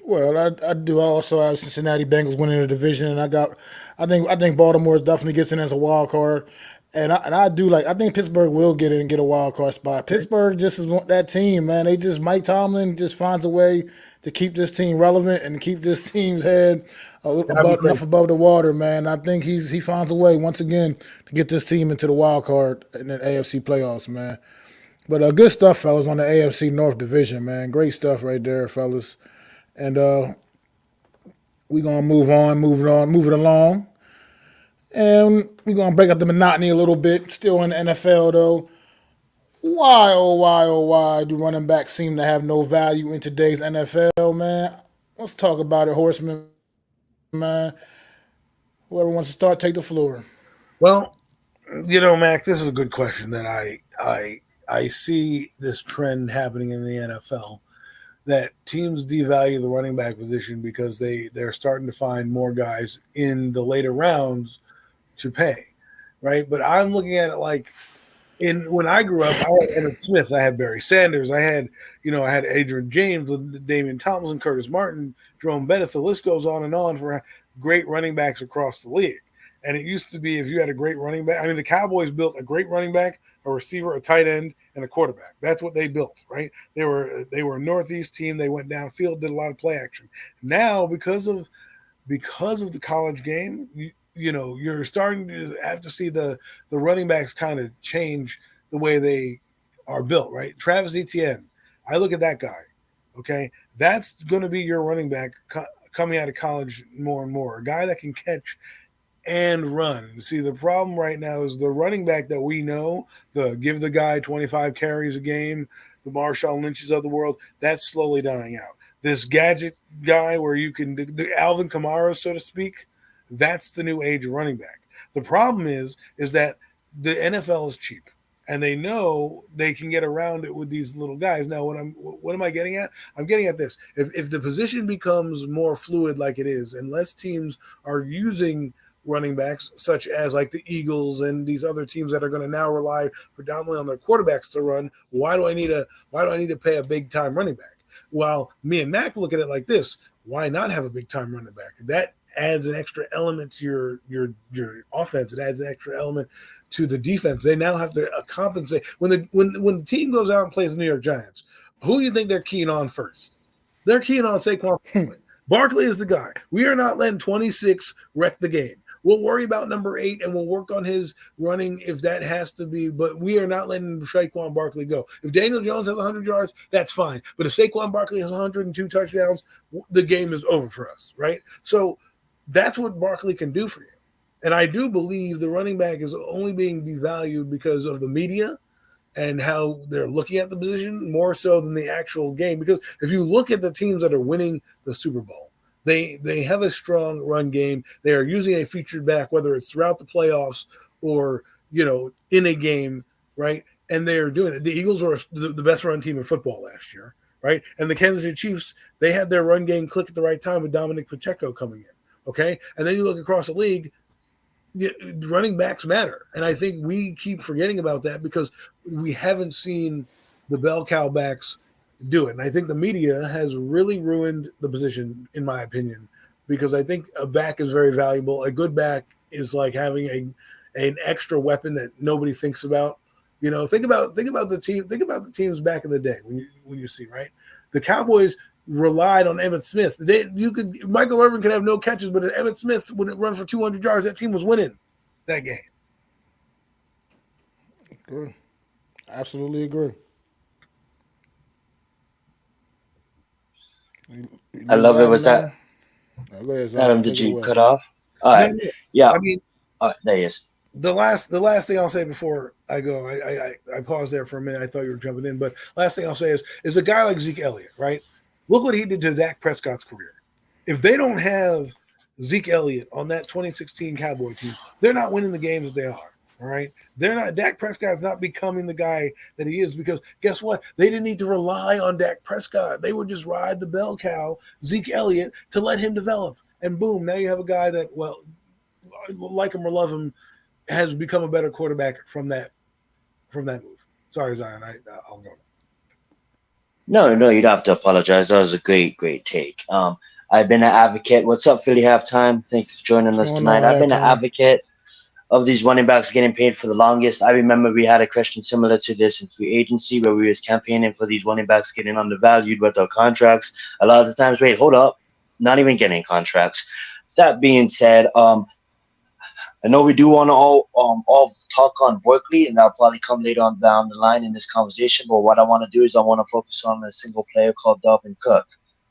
Well, I do also have Cincinnati Bengals winning the division, and I think Baltimore definitely gets in as a wild card, I think Pittsburgh will get in and get a wild card spot. Pittsburgh just is that team, man. Mike Tomlin just finds a way to keep this team relevant and keep this team's head enough above the water, man. I think he finds a way once again to get this team into the wild card in the AFC playoffs, man. But good stuff, fellas, on the AFC North division, man. Great stuff right there, fellas. And we're going to move it along. And we're going to break up the monotony a little bit. Still in the NFL, though. Why, oh, why do running backs seem to have no value in today's NFL, man? Let's talk about it, Horsemen, man. Whoever wants to start, take the floor. Well, Mac, this is a good question that I see this trend happening in the NFL that teams devalue the running back position because they're starting to find more guys in the later rounds to pay, right? But I'm looking at it like when I grew up, I had Emmitt Smith, I had Barry Sanders, I had Adrian James, Damian Thompson, Curtis Martin, Jerome Bettis. The list goes on and on for great running backs across the league. And it used to be if you had a great running back, the Cowboys built a great running back, a receiver, a tight end, and a quarterback. That's what they built, right? They were a Northeast team. They went downfield, did a lot of play action. Now, because of the college game, you're starting to have to see the running backs kind of change the way they are built, right? Travis Etienne, I look at that guy, okay? That's going to be your running back coming out of college more and more, a guy that can catch and run. See, the problem right now is the running back that we know, give the guy 25 carries a game, the Marshawn Lynch's of the world, that's slowly dying out. This gadget guy where you can, the Alvin Kamara, so to speak, that's the new age of running back. The problem is that the NFL is cheap, and they know they can get around it with these little guys. Now, what am I getting at? I'm getting at this. If the position becomes more fluid like it is, and less teams are using running backs, such as like the Eagles and these other teams that are going to now rely predominantly on their quarterbacks to run, why do I need to pay a big time running back? Well, me and Mac look at it like this: why not have a big time running back? That adds an extra element to your offense. It adds an extra element to the defense. They now have to compensate when the team goes out and plays the New York Giants. Who do you think they're keying on first? They're keying on Saquon Barkley. Barkley is the guy. We are not letting 26 wreck the game. We'll worry about number 8 and we'll work on his running if that has to be, but we are not letting Saquon Barkley go. If Daniel Jones has 100 yards, that's fine. But if Saquon Barkley has 102 touchdowns, the game is over for us, right? So that's what Barkley can do for you. And I do believe the running back is only being devalued because of the media and how they're looking at the position more so than the actual game. Because if you look at the teams that are winning the Super Bowl, they have a strong run game. They are using a featured back, whether it's throughout the playoffs or, in a game, right? And they're doing it. The Eagles were the best run team in football last year, right? And the Kansas City Chiefs, they had their run game click at the right time with Dominic Pacheco coming in, okay? And then you look across the league, running backs matter. And I think we keep forgetting about that because we haven't seen the bell cow backs do it. And I think the media has really ruined the position, in my opinion, because I think a back is very valuable. A good back is like having an extra weapon that nobody thinks about. Think about the teams back in the day when you see, right? The Cowboys relied on Emmitt Smith. Michael Irvin could have no catches, but if Emmitt Smith wouldn't run for 200 yards, that team was winning that game. Agree. Absolutely agree. I love it. Was that Adam? Did you cut off? All right. No. Yeah. I mean, all right, there he is. The last thing I'll say before I go, I paused there for a minute. I thought you were jumping in, but last thing I'll say is a guy like Zeke Elliott, right? Look what he did to Dak Prescott's career. If they don't have Zeke Elliott on that 2016 Cowboy team, they're not winning the games they are. All right. They're not. Dak Prescott's not becoming the guy that he is because guess what? They didn't need to rely on Dak Prescott. They would just ride the bell cow, Zeke Elliott, to let him develop. And boom, now you have a guy that, well, like him or love him, has become a better quarterback from that move. Sorry, Zion. I'll go. No, you don't have to apologize. That was a great take. I've been an advocate. What's up, Philly Halftime? Thank you for joining us tonight. I've been an advocate of these running backs getting paid for the longest. I remember we had a question similar to this in free agency where we was campaigning for these running backs getting undervalued with their contracts. A lot of the times, wait, hold up, not even getting contracts. That being said, I know we do want to all talk on Barkley, and that'll probably come later on down the line in this conversation. But what I want to do is I want to focus on a single player called Dalvin Cook.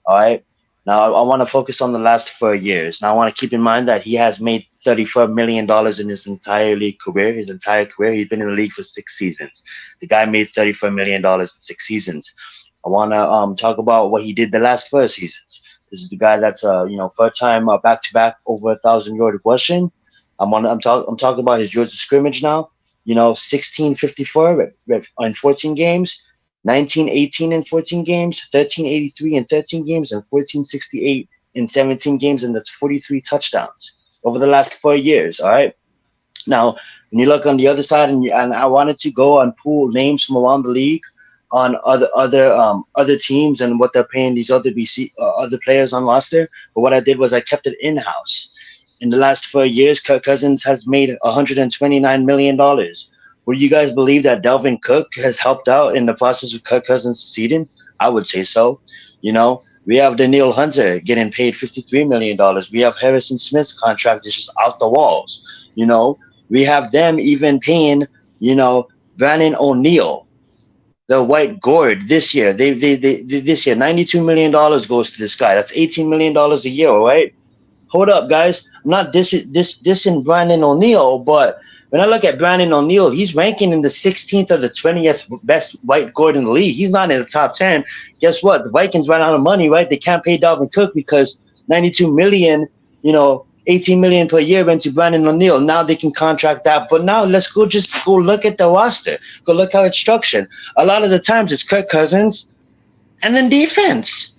All right. Now I want to focus on the last 4 years. Now I want to keep in mind that he has made $34 million in his entire league career. His entire career, he's been in the league for 6 seasons. The guy made $34 million in 6 seasons. I want to talk about what he did the last 4 seasons. This is the guy that's third time back-to-back over 1,000-yard rushing. I'm talking about his yards of scrimmage now. 1654 in 14 games, 1918 in 14 games, 1383 in 13 games, and 1468 in 17 games, and that's 43 touchdowns over the last 4 years. All right. Now, when you look on the other side, and I wanted to go and pull names from around the league on other teams and what they're paying these other other players on roster, but what I did was I kept it in house. In the last 4 years, Kirk Cousins has made $129 million. Would you guys believe that Dalvin Cook has helped out in the process of Kirk Cousins succeeding? I would say so. We have Daniil Hunter getting paid $53 million. We have Harrison Smith's contract is just off the walls. We have them even paying, Brandon O'Neal, the white gourd this year. They this year, $92 million goes to this guy. That's $18 million a year, all right? Hold up, guys. I'm not dissing Brandon O'Neal, but when I look at Brandon O'Neal, he's ranking in the 16th or the 20th best white gourd in the league. He's not in the top 10. Guess what? The Vikings ran out of money, right? They can't pay Dalvin Cook because $92 million, $18 million per year went to Brandon O'Neal. Now they can contract that. But now let's go look at the roster. Go look how it's structured. A lot of the times it's Kirk Cousins and then defense.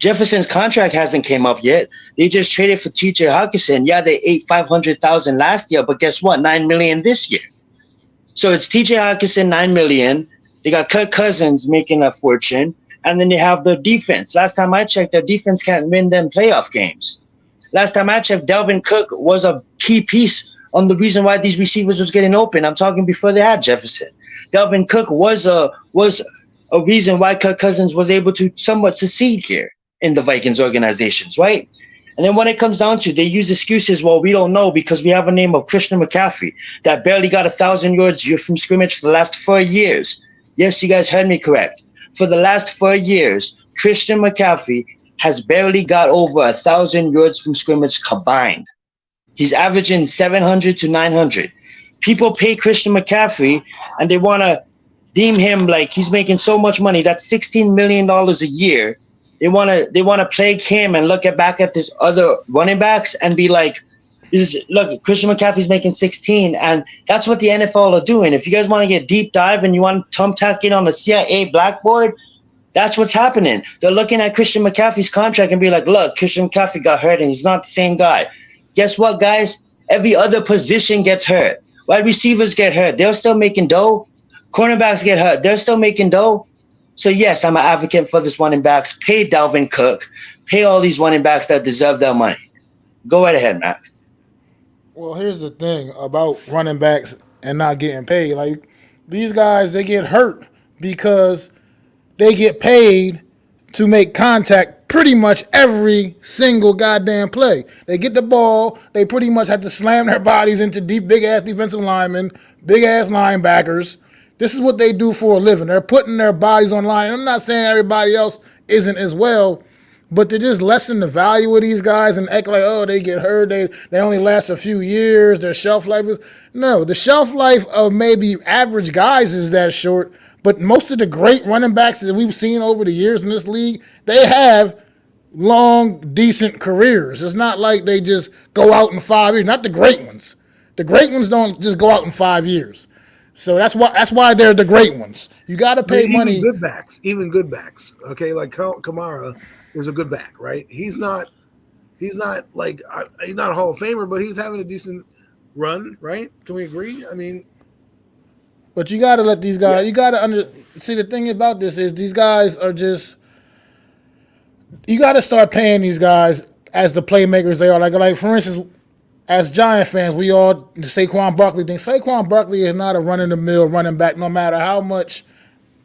Jefferson's contract hasn't came up yet. They just traded for T.J. Hawkinson. Yeah, they ate $500,000 last year, but guess what? $9 million this year. So it's T.J. Hawkinson, $9 million. They got Kirk Cousins making a fortune, and then they have the defense. Last time I checked, their defense can't win them playoff games. Last time I checked, Dalvin Cook was a key piece on the reason why these receivers was getting open. I'm talking before they had Jefferson. Dalvin Cook was a reason why Kirk Cousins was able to somewhat succeed here in the Vikings organizations, right? And then when it comes down to, they use excuses, well, we don't know because we have a name of Christian McCaffrey that barely got 1,000 yards from scrimmage for the last 4 years. Yes, you guys heard me correct. For the last 4 years, Christian McCaffrey has barely got over 1,000 yards from scrimmage combined. He's averaging 700 to 900. People pay Christian McCaffrey and they want to deem him like he's making so much money. That's $16 million a year. They want to plague him and look back at this other running backs and be like, look, Christian McCaffrey's making 16, and that's what the NFL are doing. If you guys want to get deep dive and you want to thumbtack it on the CIA blackboard, that's what's happening. They're looking at Christian McCaffrey's contract and be like, look, Christian McCaffrey got hurt and he's not the same guy. Guess what, guys? Every other position gets hurt. Wide receivers get hurt. They're still making dough. Cornerbacks get hurt. They're still making dough. So, yes, I'm an advocate for this running backs. Pay Dalvin Cook. Pay all these running backs that deserve their money. Go right ahead, Mac. Well, here's the thing about running backs and not getting paid. Like, these guys, they get hurt because they get paid to make contact pretty much every single goddamn play. They get the ball, they pretty much have to slam their bodies into deep, big-ass defensive linemen, big-ass linebackers. This is what they do for a living. They're putting their bodies on line. And I'm not saying everybody else isn't as well, but to just lessen the value of these guys and act like, oh, they get hurt, they only last a few years, their shelf life is... No, the shelf life of maybe average guys is that short, but most of the great running backs that we've seen over the years in this league, they have long, decent careers. It's not like they just go out in 5 years. Not the great ones. The great ones don't just go out in 5 years. So that's why they're the great ones. You got to pay money. Even good backs. Okay, like Kamara was a good back, right? He's not like he's not a Hall of Famer, but he's having a decent run, right? Can we agree? I mean, but you got to let these guys. Yeah. You got to see the thing about this is these guys are just. You got to start paying these guys as the playmakers they are. Like for instance. As Giant fans, we all Saquon Barkley think Saquon Barkley is not a run-of-the-mill running back, no matter how much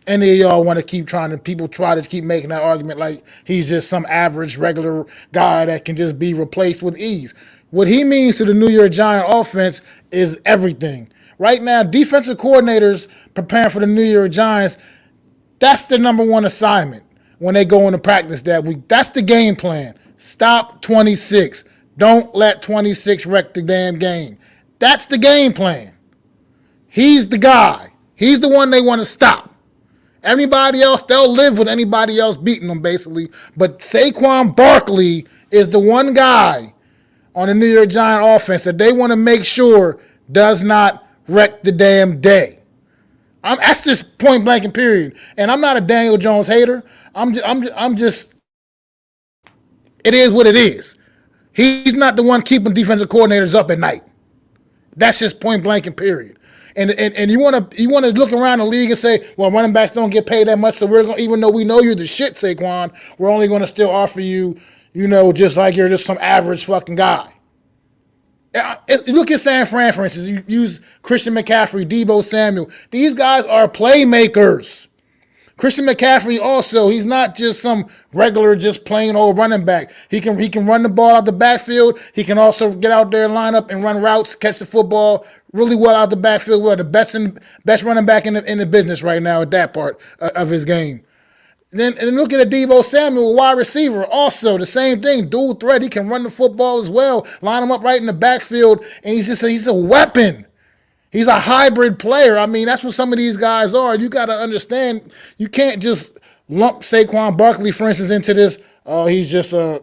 any of y'all want to people try to keep making that argument like he's just some average, regular guy that can just be replaced with ease. What he means to the New York Giant offense is everything. Right now, defensive coordinators preparing for the New York Giants, that's the number one assignment when they go into practice that week. That's the game plan. Stop 26. Don't let 26 wreck the damn game. That's the game plan. He's the guy. He's the one they want to stop. Everybody else, they'll live with anybody else beating them, basically. But Saquon Barkley is the one guy on the New York Giant offense that they want to make sure does not wreck the damn day. That's just point blank and period. And I'm not a Daniel Jones hater. I'm just it is what it is. He's not the one keeping defensive coordinators up at night. That's just point blank and period. And you want to look around the league and say, well, running backs don't get paid that much, so we're going, even though we know you're the shit, Saquon, we're only going to still offer you, just like you're just some average fucking guy. Look at San Fran, for instance. You use Christian McCaffrey, Deebo Samuel. These guys are playmakers. Christian McCaffrey also, he's not just some regular, just plain old running back. He can run the ball out the backfield. He can also get out there, line up, and run routes, catch the football really well out the backfield. We're the best running back in the business right now at that part of his game. And look at Deebo Samuel, wide receiver, also the same thing, dual threat. He can run the football as well, line him up right in the backfield, and he's a weapon. He's a hybrid player. I mean, that's what some of these guys are. You got to understand, you can't just lump Saquon Barkley, for instance, into this, he's just a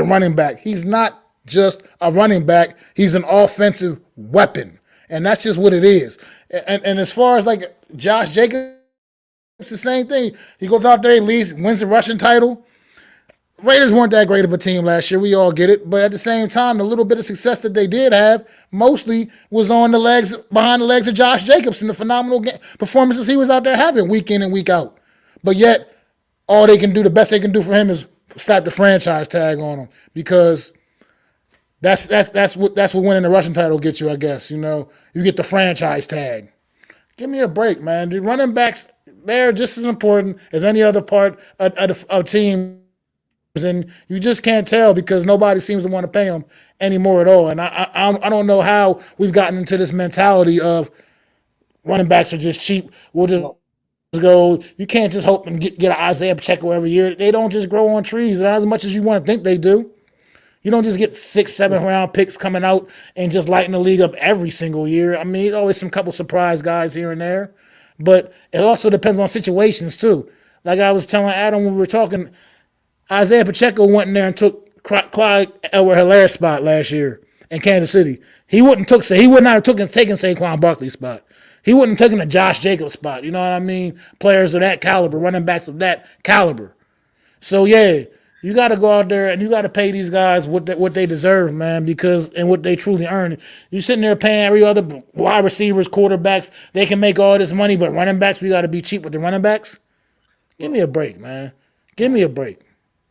running back. He's not just a running back. He's an offensive weapon. And that's just what it is. And as far as like Josh Jacobs, it's the same thing. He goes out there, he leads, wins the rushing title. Raiders weren't that great of a team last year. We all get it. But at the same time, the little bit of success that they did have mostly was behind the legs of Josh Jacobs and the phenomenal performances he was out there having week in and week out. But yet, all they can do, the best they can do for him is slap the franchise tag on him because That's what winning the Russian title gets you, I guess. You get the franchise tag. Give me a break, man. The running backs, they're just as important as any other part of teams, and you just can't tell because nobody seems to want to pay them anymore at all. And I don't know how we've gotten into this mentality of running backs are just cheap. We'll just go. You can't just hope and get an Isaiah Pacheco every year. They don't just grow on trees, not as much as you want to think they do. You don't just get 6, 7 round picks coming out and just lighting the league up every single year. I mean, always some couple surprise guys here and there, but it also depends on situations too. Like I was telling Adam when we were talking, Isaiah Pacheco went in there and took Clyde Edwards-Hilaire's spot last year in Kansas City. He would not have taken Saquon Barkley's spot. He wouldn't have taken the Josh Jacobs spot. You know what I mean? Players of that caliber, running backs of that caliber. So yeah. You got to go out there and you got to pay these guys what they deserve, man, and what they truly earn. You're sitting there paying every other wide receivers, quarterbacks. They can make all this money, but running backs, we got to be cheap with the running backs. Give me a break, man. Give me a break.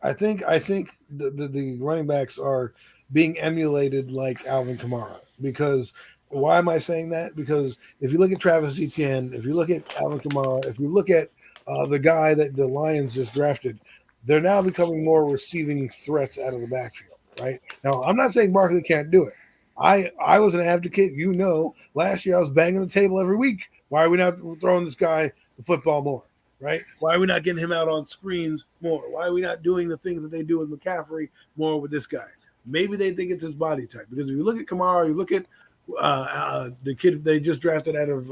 I think the running backs are being emulated like Alvin Kamara because why am I saying that? Because if you look at Travis Etienne, if you look at Alvin Kamara, if you look at the guy that the Lions just drafted, they're now becoming more receiving threats out of the backfield, right? Now, I'm not saying Barkley can't do it. I was an advocate, last year I was banging the table every week. Why are we not throwing this guy the football more, right? Why are we not getting him out on screens more? Why are we not doing the things that they do with McCaffrey more with this guy? Maybe they think it's his body type. Because if you look at Kamara, you look at the kid they just drafted out of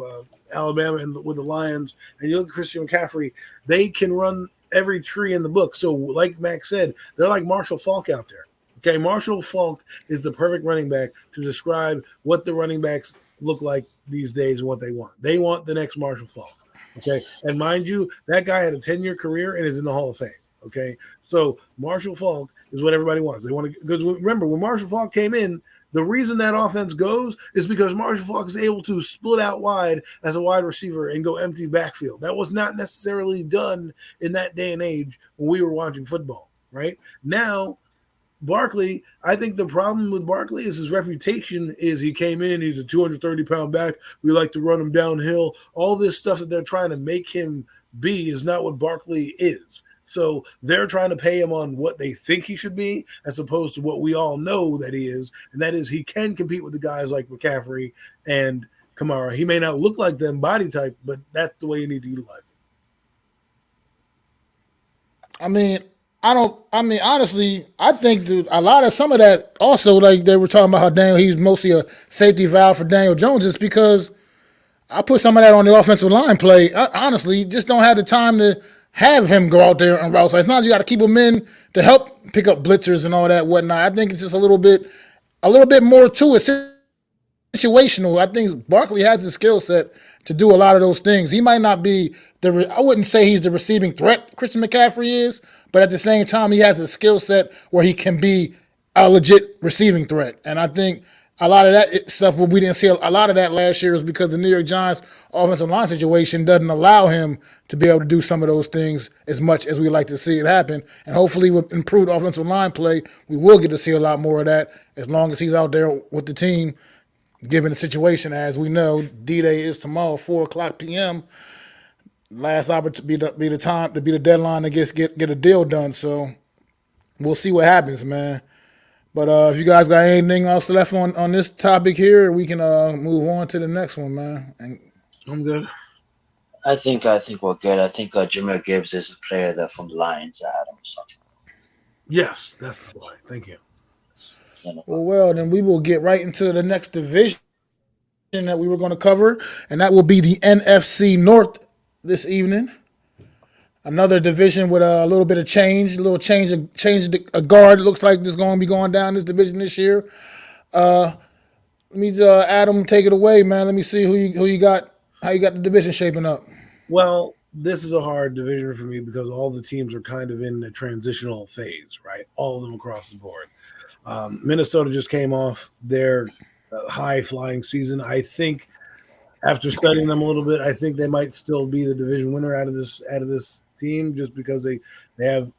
Alabama with the Lions, and you look at Christian McCaffrey, they can run every tree in the book. So like Max said, they're like Marshall Faulk out there. Okay, Marshall Faulk is the perfect running back to describe what the running backs look like these days and what they want. They want the next Marshall Faulk. Okay, and mind you, that guy had a 10-year career and is in the Hall of Fame. Okay, so Marshall Faulk is what everybody wants. They want to, because remember when Marshall Faulk came in, the reason that offense goes is because Marshall Faulk is able to split out wide as a wide receiver and go empty backfield. That was not necessarily done in that day and age when we were watching football, right? Now, Barkley, I think the problem with Barkley is his reputation is he came in, he's a 230-pound back. We like to run him downhill. All this stuff that they're trying to make him be is not what Barkley is. So they're trying to pay him on what they think he should be as opposed to what we all know that he is, and that is he can compete with the guys like McCaffrey and Kamara. He may not look like them body type, but that's the way you need to utilize him. Honestly, I think a lot of some of that also, like they were talking about how he's mostly a safety valve for Daniel Jones, is because I put some of that on the offensive line play. Honestly, just don't have the time to have him go out there and route. So it's not you got to keep him in to help pick up blitzers and all that whatnot. I think it's just a little bit more to it. Situational. I think Barkley has the skill set to do a lot of those things. He might not be I wouldn't say he's the receiving threat Christian McCaffrey is, but at the same time, he has a skill set where he can be a legit receiving threat. And I think a lot of that stuff, where we didn't see a lot of that last year, is because the New York Giants offensive line situation doesn't allow him to be able to do some of those things as much as we like to see it happen. And hopefully with improved offensive line play, we will get to see a lot more of that as long as he's out there with the team, given the situation. As we know, D-Day is tomorrow, 4:00 p.m., last opportunity to be the deadline to get a deal done. So we'll see what happens, man. But if you guys got anything else left on this topic here, we can move on to the next one, man. I'm good. I think we're good. I think Jameer Gibbs is a player that from the Lions Adam was talking about. Yes, that's the point. Thank you. Well, then we will get right into the next division that we were going to cover, and that will be the NFC North this evening. Another division with a little bit of change, a guard. It looks like this is going to be going down this division this year. Let me Adam, take it away, man. Let me see who you got, how you got the division shaping up. Well, this is a hard division for me because all the teams are kind of in a transitional phase, right? All of them across the board. Minnesota just came off their high-flying season. I think after studying them a little bit, I think they might still be the division winner out of this team just because they have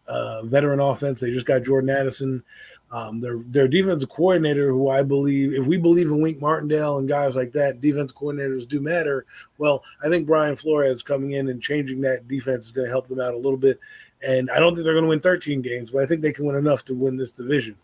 veteran offense. They just got Jordan Addison. Their defensive coordinator, who I believe, if we believe in Wink Martindale and guys like that, defensive coordinators do matter. Well, I think Brian Flores coming in and changing that defense is going to help them out a little bit. And I don't think they're going to win 13 games, but I think they can win enough to win this division.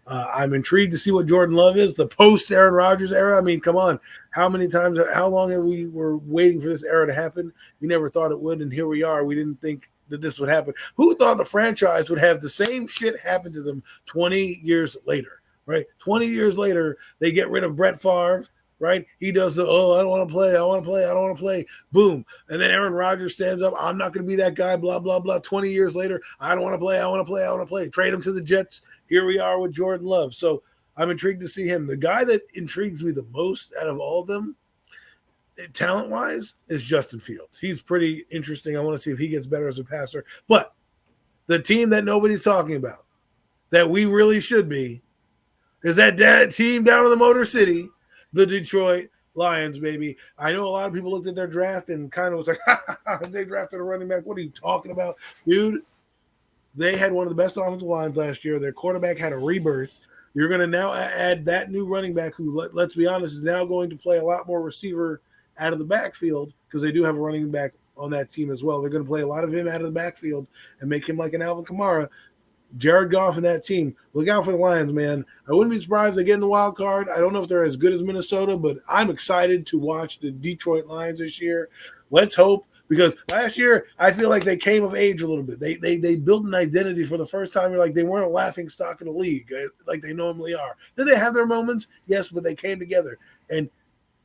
I'm intrigued to see what Jordan Love is, the post Aaron Rodgers era. I mean, come on. How long have we were waiting for this era to happen? We never thought it would, and here we are. We didn't think that this would happen. Who thought the franchise would have the same shit happen to them 20 years later, right? 20 years later, they get rid of Brett Favre, right? He does I don't want to play. I want to play. I don't want to play. Boom. And then Aaron Rodgers stands up. I'm not going to be that guy, blah, blah, blah. 20 years later, I don't want to play. I want to play. I want to play. Trade him to the Jets. Here we are with Jordan Love. So I'm intrigued to see him. The guy that intrigues me the most out of all of them, talent-wise, is Justin Fields. He's pretty interesting. I want to see if he gets better as a passer. But the team that nobody's talking about, that we really should be, is that team down in the Motor City, the Detroit Lions, baby. I know a lot of people looked at their draft and kind of was like, they drafted a running back. What are you talking about? Dude, they had one of the best offensive lines last year. Their quarterback had a rebirth. You're going to now add that new running back who, let's be honest, is now going to play a lot more receiver out of the backfield because they do have a running back on that team as well. They're going to play a lot of him out of the backfield and make him like an Alvin Kamara. Jared Goff and that team. Look out for the Lions, man. I wouldn't be surprised they get in the wild card. I don't know if they're as good as Minnesota, but I'm excited to watch the Detroit Lions this year. Let's hope, because last year I feel like they came of age a little bit. They built an identity for the first time. You're like, they weren't a laughing stock in the league like they normally are. Did they have their moments? Yes, but they came together. And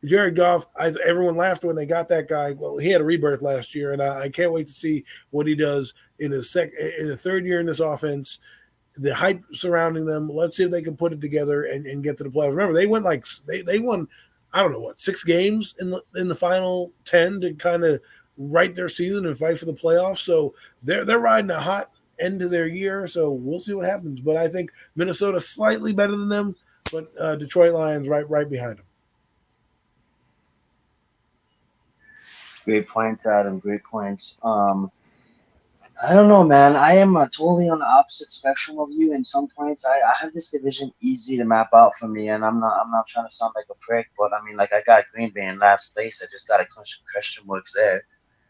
Jared Goff, everyone laughed when they got that guy. Well, he had a rebirth last year, and I can't wait to see what he does in the third year in this offense. The hype surrounding them. Let's see if they can put it together and get to the playoffs. Remember, they went they won, I don't know what, 6 games in the final 10 to kind of right their season and fight for the playoffs. So they're riding a hot end of their year. So we'll see what happens. But I think Minnesota's slightly better than them, but Detroit Lions right behind them. Great points, Adam. Great points. I don't know, man. I am totally on the opposite spectrum of you. In some points, I have this division easy to map out for me, and I'm not trying to sound like a prick, but I mean, like, I got Green Bay in last place. I just got a question marks there.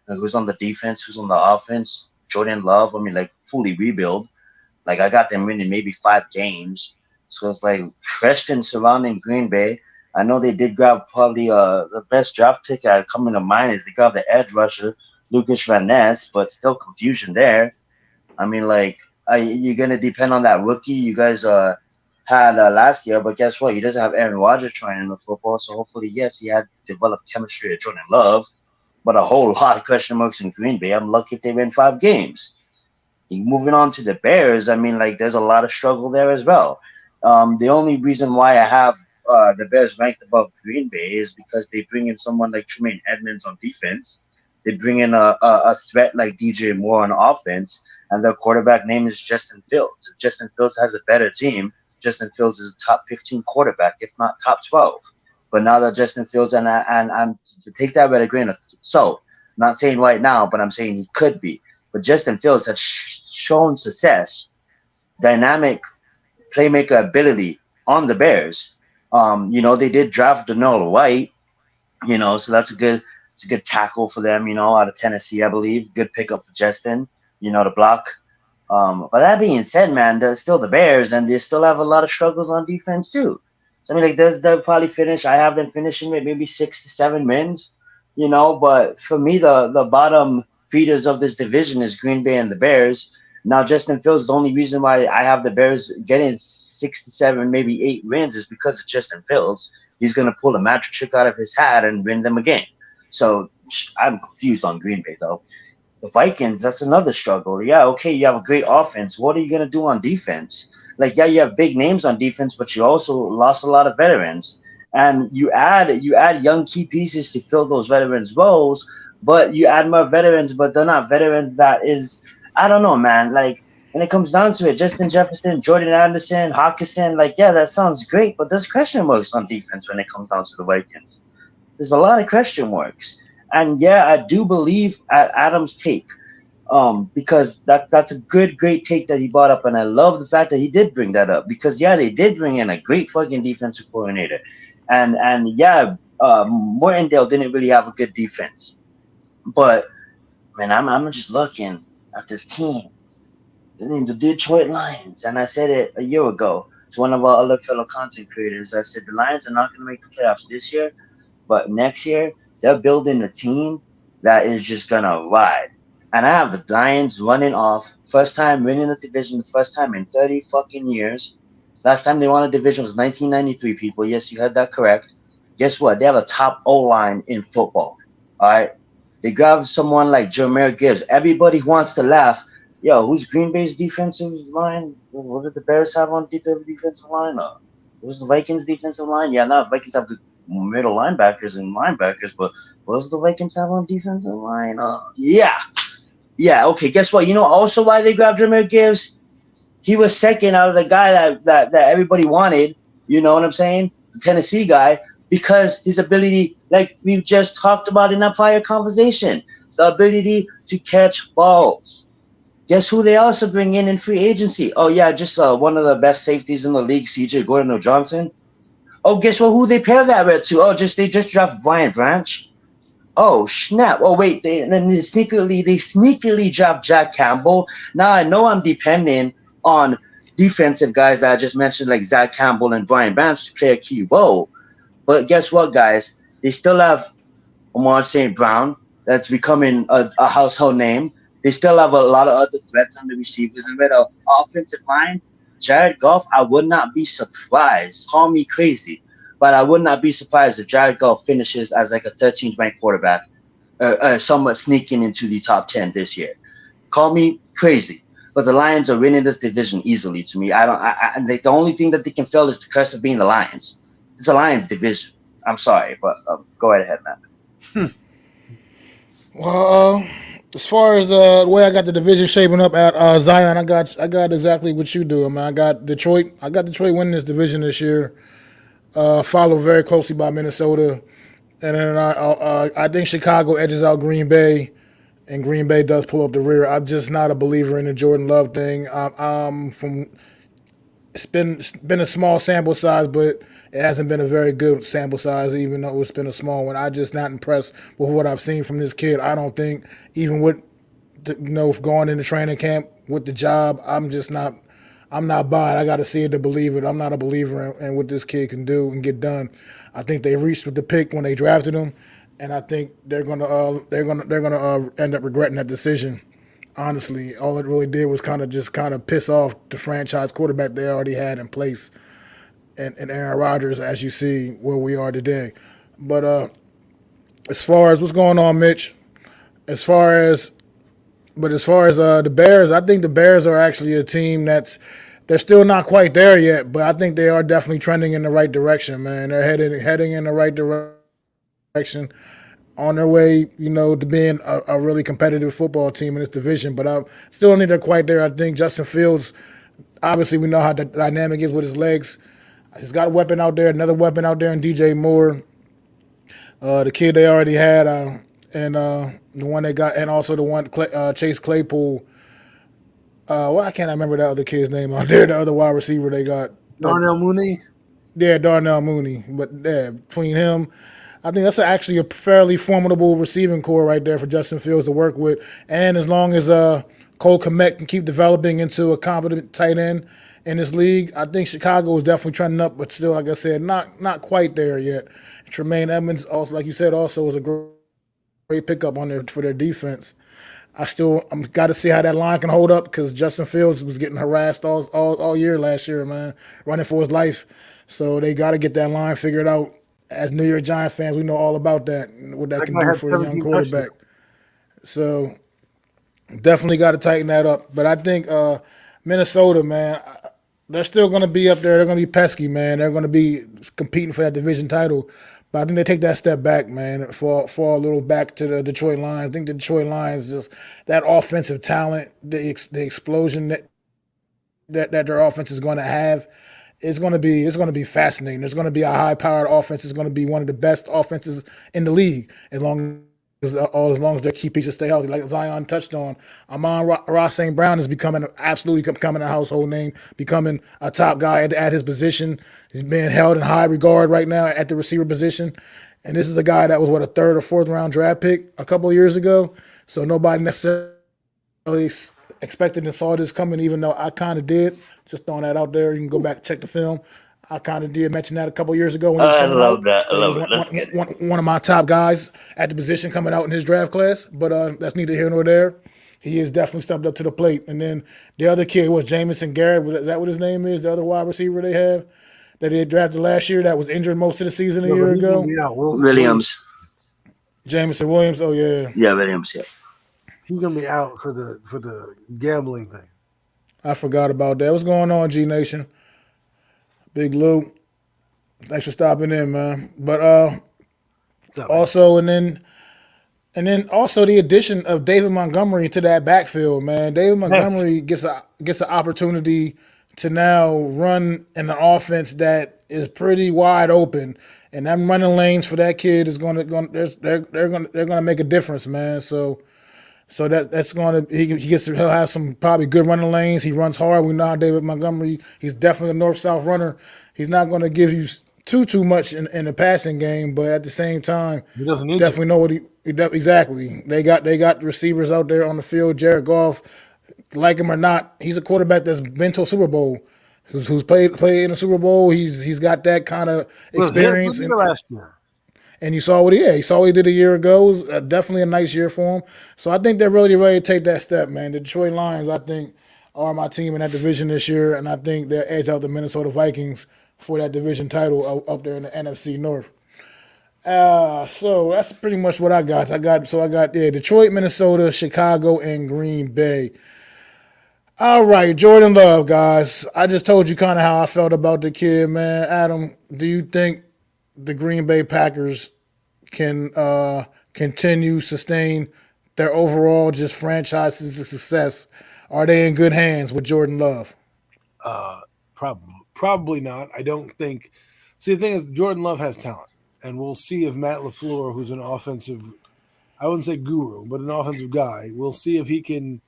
Like, who's on the defense? Who's on the offense? Jordan Love. I mean, like, fully rebuild. Like, I got them winning maybe 5 games. So it's like question surrounding Green Bay. I know they did grab probably the best draft pick that coming to mind is they got the edge rusher, Lucas Van Ness, but still confusion there. I mean, like, you're going to depend on that rookie you guys had last year, but guess what? He doesn't have Aaron Rodgers trying in the football, so hopefully, yes, he had developed chemistry with Jordan Love, but a whole lot of question marks in Green Bay. I'm lucky if they win 5 games. Moving on to the Bears, I mean, like, there's a lot of struggle there as well. The only reason why I have the Bears ranked above Green Bay is because they bring in someone like Tremaine Edmonds on defense. They bring in a threat like DJ Moore on offense, and their quarterback name is Justin Fields. If Justin Fields has a better team, Justin Fields is a top 15 quarterback, if not top 12. But now that Justin Fields, and to take that with a grain of salt, I'm not saying right now, but I'm saying he could be. But Justin Fields has shown success, dynamic playmaker ability on the Bears. They did draft Denell White, so that's a good tackle for them, out of Tennessee, I believe. Good pickup for Justin, to block. But that being said, man, they're still the Bears, and they still have a lot of struggles on defense too. So I mean, like, they'll probably finish. I have them finishing with maybe 6 to 7 wins, But for me, the bottom feeders of this division is Green Bay and the Bears. Now, Justin Fields, the only reason why I have the Bears getting 6 to 7, maybe 8 wins is because of Justin Fields. He's going to pull a magic trick out of his hat and win them a game. So I'm confused on Green Bay, though. The Vikings, that's another struggle. Yeah, okay, you have a great offense. What are you going to do on defense? Like, yeah, you have big names on defense, but you also lost a lot of veterans. And you add young key pieces to fill those veterans' roles, but you add more veterans, but they're not veterans that is – I don't know, man. Like, when it comes down to it, Justin Jefferson, Jordan Anderson, Hawkinson, like, yeah, that sounds great, but there's question marks on defense when it comes down to the Vikings. There's a lot of question marks. And, yeah, I do believe at Adam's take, Because that's a great take that he brought up, and I love the fact that he did bring that up because yeah, they did bring in a great fucking defensive coordinator, and yeah, Mortendale didn't really have a good defense, but man, I'm just looking at this team, the Detroit Lions, and I said it a year ago to one of our other fellow content creators. I said the Lions are not going to make the playoffs this year, but next year they're building a team that is just gonna ride. And I have the Lions running off. First time winning the division, the first time in 30 fucking years. Last time they won a division was 1993, people. Yes, you heard that correct. Guess what? They have a top O line in football. All right. They grab someone like Jameer Gibbs. Everybody wants to laugh. Yo, who's Green Bay's defensive line? What did the Bears have on the defensive line? Who's the Vikings defensive line? Yeah, no, Vikings have good middle linebackers, but what does the Vikings have on defensive line? Yeah. Okay, guess what? You know also why they grabbed Jameer Gibbs? He was second out of the guy that everybody wanted. You know what I'm saying? The Tennessee guy, because his ability, like we've just talked about in that prior conversation, the ability to catch balls. Guess who they also bring in free agency? Oh yeah, just one of the best safeties in the league, C.J. Gordon-Johnson. Oh, guess what? Who they pair that with to? Oh, they just draft Brian Branch. Oh snap! Oh wait, they sneakily draft Jack Campbell. Now I know I'm depending on defensive guys that I just mentioned, like Zach Campbell and Brian Branch, to play a key role. But guess what, guys? They still have Amar St. Brown, that's becoming a household name. They still have a lot of other threats on the receivers, and with an offensive line, Jared Goff, I would not be surprised. Call me crazy, but I would not be surprised if Jared Goff finishes as like a 13th ranked quarterback, somewhat sneaking into the top 10 this year. Call me crazy, but the Lions are winning this division easily. To me, the only thing that they can fail is the curse of being the Lions. It's a Lions division. I'm sorry, but go right ahead, man. Well, as far as the way I got the division shaping up at Zion, I got exactly what you do. I mean, I got Detroit. I got Detroit winning this division this year. Followed very closely by Minnesota, and then I think Chicago edges out Green Bay, and Green Bay does pull up the rear. I'm just not a believer in the Jordan Love thing. From it's been a small sample size, but it hasn't been a very good sample size, even though it's been a small one. I just not impressed with what I've seen from this kid. I don't think even with going into training camp with the job, I'm just not. I'm not buying. I got to see it to believe it. I'm not a believer in what this kid can do and get done. I think they reached with the pick when they drafted him, and I think they're gonna end up regretting that decision. Honestly, all it really did was kind of piss off the franchise quarterback they already had in place, and Aaron Rodgers, as you see where we are today. But as far as what's going on, Mitch, as far as the Bears, I think the Bears are actually a team they're still not quite there yet, but I think they are definitely trending in the right direction, man. They're heading in the right direction, on their way, to being a really competitive football team in this division. But I still don't think they're quite there. I think Justin Fields, obviously we know how the dynamic is with his legs. He's got a weapon out there, another weapon out there in DJ Moore. The kid they already had, and the one they got, and also the one Chase Claypool. I can't remember that other kid's name out there. The other wide receiver they got, Darnell Mooney. Yeah, Darnell Mooney. But yeah, between him, I think that's actually a fairly formidable receiving core right there for Justin Fields to work with. And as long as Cole Kmet can keep developing into a competent tight end in this league, I think Chicago is definitely trending up, but still, like I said, not quite there yet. Tremaine Edmonds, also, like you said, also was a great pickup for their defense. I'm got to see how that line can hold up because Justin Fields was getting harassed all year last year, man, running for his life. So they got to get that line figured out. As New York Giants fans, we know all about that, what that can do for a young quarterback. So definitely got to tighten that up. But I think Minnesota, man, they're still going to be up there. They're going to be pesky, man. They're going to be competing for that division title. But I think they take that step back, man, fall a little back to the Detroit Lions. I think the Detroit Lions, just that offensive talent, the explosion that their offense is going to have, it's going to be fascinating. There's going to be a high-powered offense. It's going to be one of the best offenses in the league as long as long as their key pieces stay healthy. Like Zion touched on, Ross St. Brown is becoming a household name, becoming a top guy at his position. He's being held in high regard right now at the receiver position. And this is a guy that was, a third or fourth round draft pick a couple of years ago. So nobody necessarily expected and saw this coming, even though I kind of did. Just throwing that out there. You can go back and check the film. I kind of did mention that a couple of years ago when he was I coming love out. that. I He was love it. Let's get it. one of my top guys at the position coming out in his draft class. But that's neither here nor there. He is definitely stepped up to the plate. And then the other kid was Jamison Garrett. Is that what his name is? The other wide receiver they have that they drafted last year that was injured most of the season a year ago. Williams. Jamison Williams. Oh yeah. Yeah, Williams. Yeah. He's gonna be out for the gambling thing. I forgot about that. What's going on, G Nation? Big Lou. Thanks for stopping in, man. But also, and then also the addition of David Montgomery to that backfield, man. David Montgomery gets an opportunity to now run in an offense that is pretty wide open, and them running lanes for that kid is going to they're going to make a difference, man. So that's going to he'll have some probably good running lanes. He runs hard. We know how David Montgomery. He's definitely a north-south runner. He's not going to give you too much in the passing game, but at the same time, He doesn't need definitely know what exactly. They got the receivers out there on the field. Jared Goff, like him or not, he's a quarterback that's been to a Super Bowl, who's played in a Super Bowl. He's got that kind of experience. Last year. And you saw what he did a year ago. It was definitely a nice year for him. So I think they're really ready to take that step, man. The Detroit Lions, I think, are my team in that division this year, and I think they'll edge out the Minnesota Vikings for that division title up there in the NFC North. So that's pretty much what I got. I got Detroit, Minnesota, Chicago, and Green Bay. All right, Jordan Love, guys. I just told you kind of how I felt about the kid, man. Adam, do you think the Green Bay Packers can sustain their overall just franchise success? Are they in good hands with Jordan Love? Probably not. I don't think. See, the thing is, Jordan Love has talent, and we'll see if Matt LaFleur, who's an offensive, I wouldn't say guru, but an offensive guy, we'll see if he can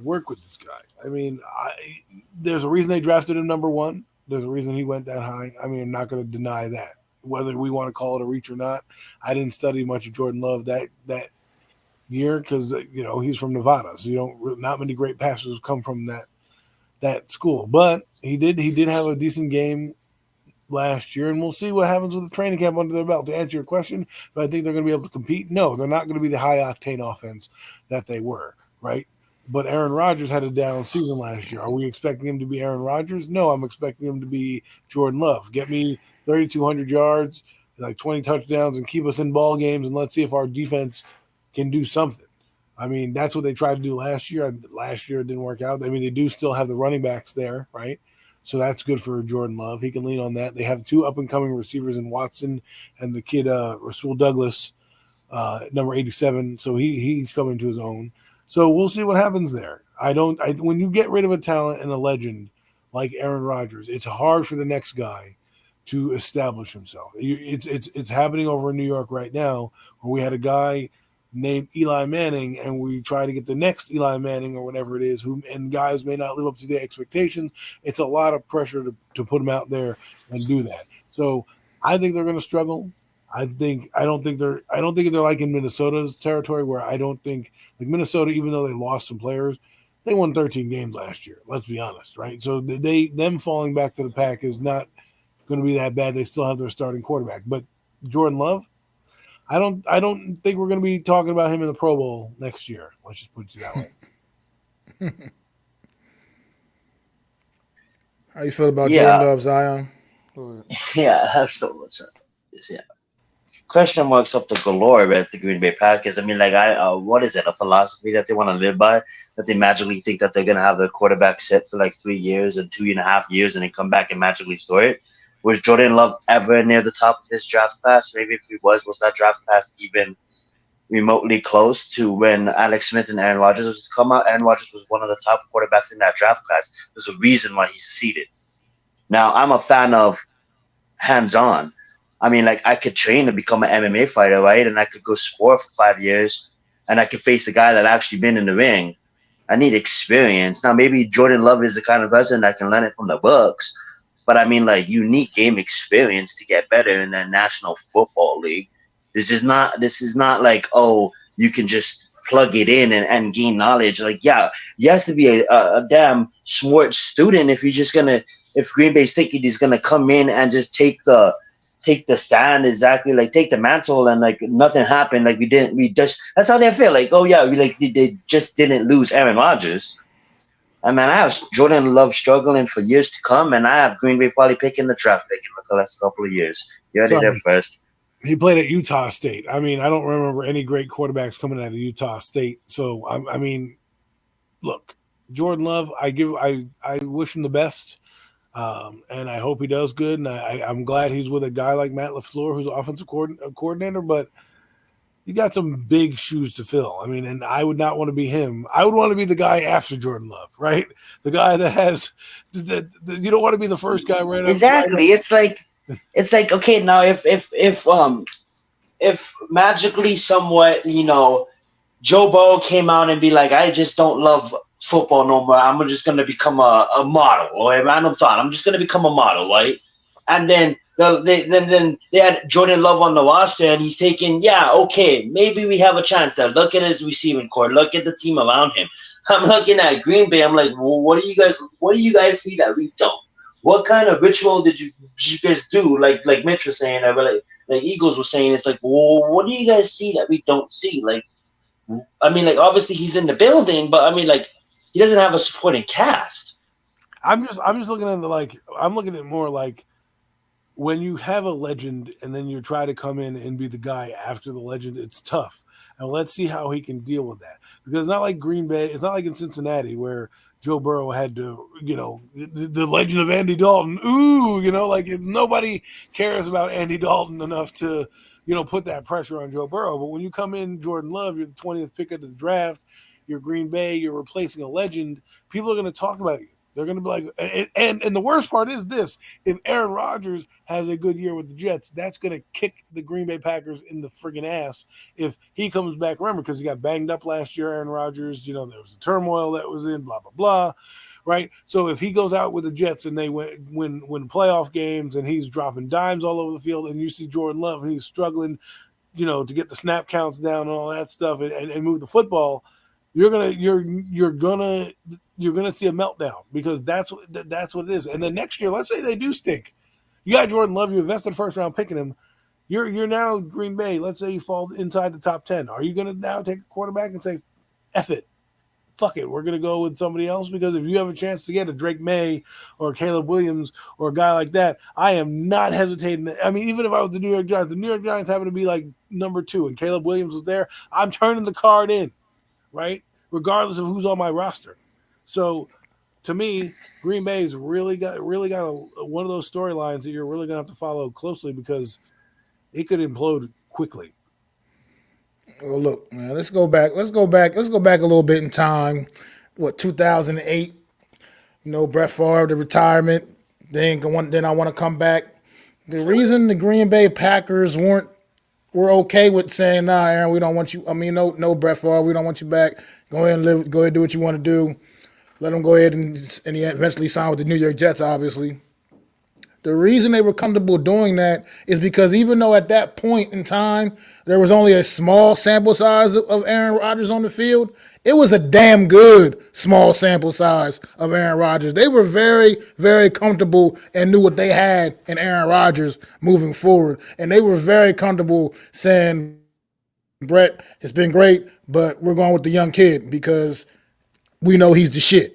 work with this guy. I mean, there's a reason they drafted him number one. There's a reason he went that high. I mean, I'm not going to deny that. Whether we want to call it a reach or not, I didn't study much of Jordan Love that year because he's from Nevada, so not many great passers come from that school. But he did have a decent game last year, and we'll see what happens with the training camp under their belt. To answer your question, do I think they're going to be able to compete? No, they're not going to be the high octane offense that they were, right? But Aaron Rodgers had a down season last year. Are we expecting him to be Aaron Rodgers? No, I'm expecting him to be Jordan Love. Get me 3,200 yards, like 20 touchdowns, and keep us in ball games, and let's see if our defense can do something. I mean, that's what they tried to do last year. Last year it didn't work out. I mean, they do still have the running backs there, right? So that's good for Jordan Love. He can lean on that. They have two up-and-coming receivers in Watson and the kid Rasul Douglas, number 87. So he's coming to his own. So we'll see what happens there. When you get rid of a talent and a legend like Aaron Rodgers, it's hard for the next guy to establish himself. It's happening over in New York right now, where we had a guy named Eli Manning, and we try to get the next Eli Manning or whatever it is, and guys may not live up to their expectations. It's a lot of pressure to put them out there and do that. So I think they're going to struggle. I don't think they're like in Minnesota's territory, where I don't think, like Minnesota, even though they lost some players, they won 13 games last year. Let's be honest, right? So them falling back to the pack is not going to be that bad. They still have their starting quarterback, but Jordan Love, I don't think we're going to be talking about him in the Pro Bowl next year. Let's just put it that way. How you feel about Jordan Love, Zion? Yeah, absolutely. Yeah. Question marks up to galore at the Green Bay Packers. I mean, like, what is it? A philosophy that they want to live by? That they magically think that they're going to have their quarterback sit for like 3 years and 2.5 years and then come back and magically store it? Was Jordan Love ever near the top of his draft class? Maybe if he was that draft class even remotely close to when Alex Smith and Aaron Rodgers was to come out? Aaron Rodgers was one of the top quarterbacks in that draft class. There's a reason why he succeeded. Now, I'm a fan of hands-on. I mean, like I could train to become an MMA fighter, right? And I could go sport for 5 years, and I could face a guy that actually been in the ring. I need experience. Now, maybe Jordan Love is the kind of person that can learn it from the books, but I mean, like you need game experience to get better in the National Football League. This is not like, oh, you can just plug it in and gain knowledge. Like, yeah, you have to be a damn smart student if you're just gonna if Green Bay's thinking he's gonna come in and just take the stand, exactly, like take the mantle, and like nothing happened, like we just that's how they feel, like, oh yeah, we like they just didn't lose Aaron Rodgers. I mean, I have Jordan Love struggling for years to come, and I have Green Bay probably picking the draft pick in the last couple of years. You heard it there first. He played at Utah State. I mean, I don't remember any great quarterbacks coming out of Utah State. So I mean, look, Jordan Love, I wish him the best. And I hope he does good. And I'm glad he's with a guy like Matt LaFleur, who's offensive coordinator. But you got some big shoes to fill. I mean, and I would not want to be him. I would want to be the guy after Jordan Love, right? The guy that has you don't want to be the first guy right Exactly. It's like okay, now if magically somewhat, Joe Burrow came out and be like, I just don't love football no more. I'm just gonna become a model or a random thought. I'm just gonna become a model, right? And then they had Jordan Love on the roster, and he's taking, yeah, okay, maybe we have a chance there. Look at his receiving core. Look at the team around him. I'm looking at Green Bay. I'm like, well, what do you guys see that we don't? What kind of ritual did you guys do? Like Mitch was saying, or like Eagles was saying, it's like, well, what do you guys see that we don't see? Like, I mean, like obviously he's in the building, but I mean, like he doesn't have a supporting cast. I'm just looking at I'm looking at more like when you have a legend and then you try to come in and be the guy after the legend, it's tough. And let's see how he can deal with that. Because it's not like Green Bay, it's not like in Cincinnati where Joe Burrow had to, the legend of Andy Dalton. Ooh, like nobody cares about Andy Dalton enough to, put that pressure on Joe Burrow. But when you come in, Jordan Love, you're the 20th pick of the draft, you're Green Bay, you're replacing a legend, people are going to talk about you. They're going to be like, and the worst part is this: if Aaron Rodgers has a good year with the Jets, that's going to kick the Green Bay Packers in the friggin' ass if he comes back. Remember, because he got banged up last year, Aaron Rodgers. There was a turmoil that was in, blah blah blah, right? So if he goes out with the Jets and they win playoff games and he's dropping dimes all over the field, and you see Jordan Love and he's struggling, to get the snap counts down and all that stuff and move the football, you're gonna see a meltdown because that's what it is. And then next year, let's say they do stink. You got Jordan Love, you invested the first round picking him. You're now Green Bay. Let's say you fall inside the top 10. Are you going to now take a quarterback and say, F it, fuck it, we're going to go with somebody else? Because if you have a chance to get a Drake May or Caleb Williams or a guy like that, I am not hesitating. I mean, even if I was the New York Giants happen to be like number 2 and Caleb Williams was there, I'm turning the card in, right? Regardless of who's on my roster. So, to me, Green Bay's really got one of those storylines that you're really gonna have to follow closely because it could implode quickly. Well, look, man, let's go back a little bit in time. What, 2008? Brett Favre, the retirement. Then I want to come back. The reason the Green Bay Packers were okay with saying, nah, Aaron, we don't want you. I mean, no, Brett Favre, we don't want you back. Go ahead and live. Go ahead and do what you want to do. Let him go ahead and he eventually signed with the New York Jets, obviously. The reason they were comfortable doing that is because even though at that point in time there was only a small sample size of Aaron Rodgers on the field, it was a damn good small sample size of Aaron Rodgers. They were very, very comfortable and knew what they had in Aaron Rodgers moving forward. And they were very comfortable saying, Brett, it's been great, but we're going with the young kid because we know he's the shit.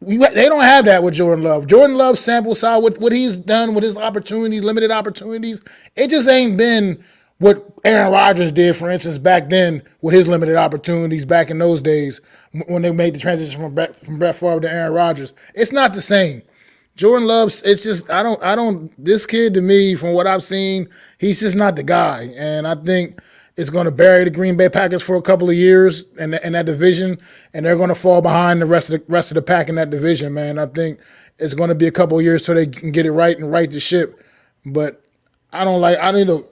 They don't have that with Jordan Love. Jordan Love's sample size, what he's done with his opportunities, limited opportunities, it just ain't been what Aaron Rodgers did, for instance, back then with his limited opportunities back in those days when they made the transition from Brett Favre to Aaron Rodgers. It's not the same. Jordan Love, it's just, this kid to me, from what I've seen, he's just not the guy. And I think it's going to bury the Green Bay Packers for a couple of years in that division, and they're going to fall behind the rest of the pack in that division, man. I think it's going to be a couple of years till they can get it right and right the ship. But I don't like. I need to.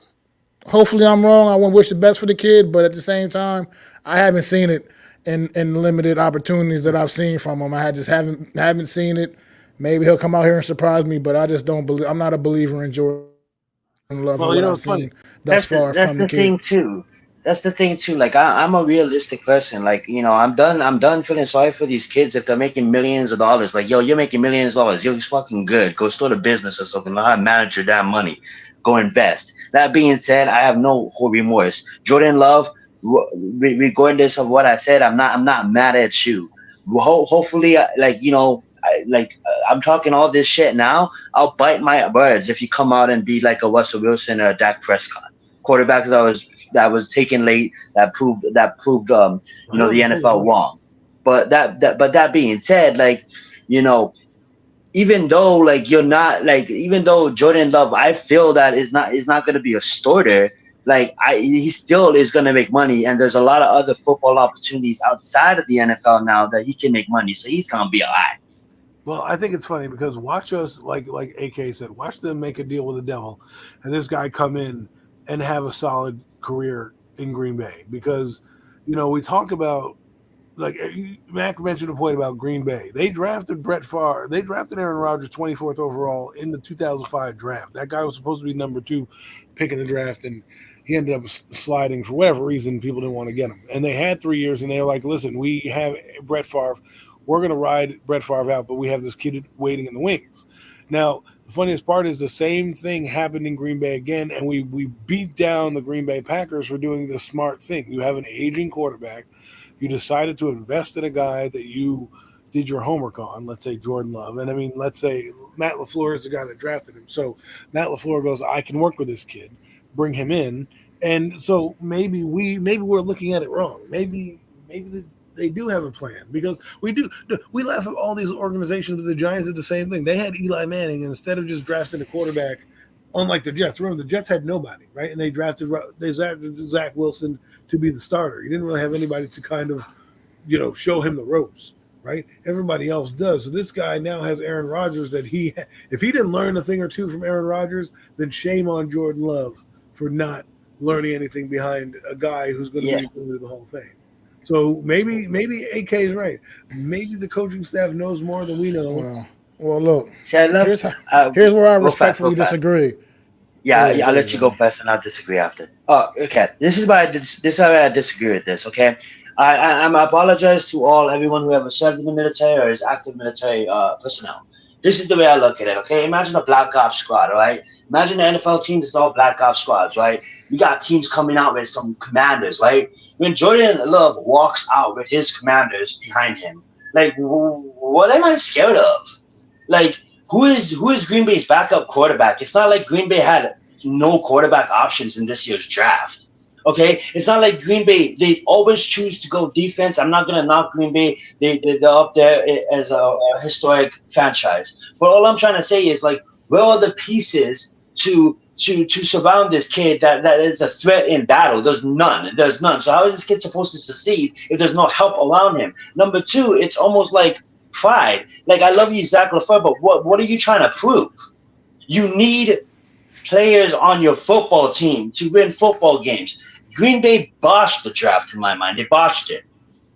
Hopefully, I'm wrong. I want to wish the best for the kid, but at the same time, I haven't seen it in limited opportunities that I've seen from him. I just haven't seen it. Maybe he'll come out here and surprise me, but I just don't believe. I'm not a believer in Jordan Love and Well, what I've it's funny. seen thus far That's from the the kid. thing too. That's the thing too. Like I'm a realistic person. Like I'm done feeling sorry for these kids if they're making millions of dollars. Like yo, you're making millions of dollars. You're fucking good. Go start a business or something. Know how to manage your damn money. Go invest. That being said, I have no whole remorse. Jordan Love, regardless of what I said, I'm not mad at you. Hopefully, I'm talking all this shit now. I'll bite my words if you come out and be like a Russell Wilson or a Dak Prescott, quarterbacks that was taken late, that proved the NFL wrong. But that being said, you know even though Jordan Love, I feel that is not going to be a starter. He still is going to make money, and there's a lot of other football opportunities outside of the NFL now that he can make money, so he's going to be alright. Well, I think it's funny because watch us, like AK said, watch them make a deal with the devil, and this guy come in and have a solid career in Green Bay. Because we talk about, like Mac mentioned a point about Green Bay. They drafted Brett Favre. They drafted Aaron Rodgers 24th overall in the 2005 draft. That guy was supposed to be number 2 pick in the draft, and he ended up sliding for whatever reason. People didn't want to get him, and they had 3 years, and they were like, "Listen, we have Brett Favre. We're going to ride Brett Favre out, but we have this kid waiting in the wings." Now, the funniest part is the same thing happened in Green Bay again, and we beat down the Green Bay Packers for doing the smart thing. You have an aging quarterback. You decided to invest in a guy that you did your homework on, let's say Jordan Love. And I mean, let's say Matt LaFleur is the guy that drafted him. So Matt LaFleur goes, I can work with this kid, bring him in. And so maybe we're looking at it wrong. Maybe they do have a plan, because we laugh at all these organizations, but the Giants did the same thing. They had Eli Manning, and instead of just drafting a quarterback, unlike the Jets. Remember, the Jets had nobody, right? And they drafted Zach Wilson to be the starter. He didn't really have anybody to kind of, show him the ropes, right? Everybody else does. So this guy now has Aaron Rodgers that if he didn't learn a thing or two from Aaron Rodgers, then shame on Jordan Love for not learning anything behind a guy who's going to be going to the Hall of Fame. So maybe AK is right. Maybe the coaching staff knows more than we know. Well, look. See, I love. Here's where I Go fast, respectfully disagree. Yeah, Go I'll let ahead, you go man. first, and I'll disagree after. Oh, okay. This is why this is how I disagree with this. Okay, I apologize to everyone who ever served in the military or is active military personnel. This is the way I look at it. Okay, imagine a black ops squad. All right, imagine the NFL teams is all black ops squads. Right, you got teams coming out with some commanders. Right, when Jordan Love walks out with his commanders behind him, like, what am I scared of? Like, who is Green Bay's backup quarterback? It's not like Green Bay had no quarterback options in this year's draft. Okay, it's not like Green Bay. They always choose to go defense. I'm not gonna knock Green Bay. They're up there as a historic franchise. But all I'm trying to say is, like, where are the pieces to surround this kid that is a threat in battle? There's none. There's none. So how is this kid supposed to succeed if there's no help around him? Number two, it's almost like pride. Like, I love you, Zach LaFleur, but what are you trying to prove? You need players on your football team to win football games. Green Bay botched the draft, in my mind. They botched it.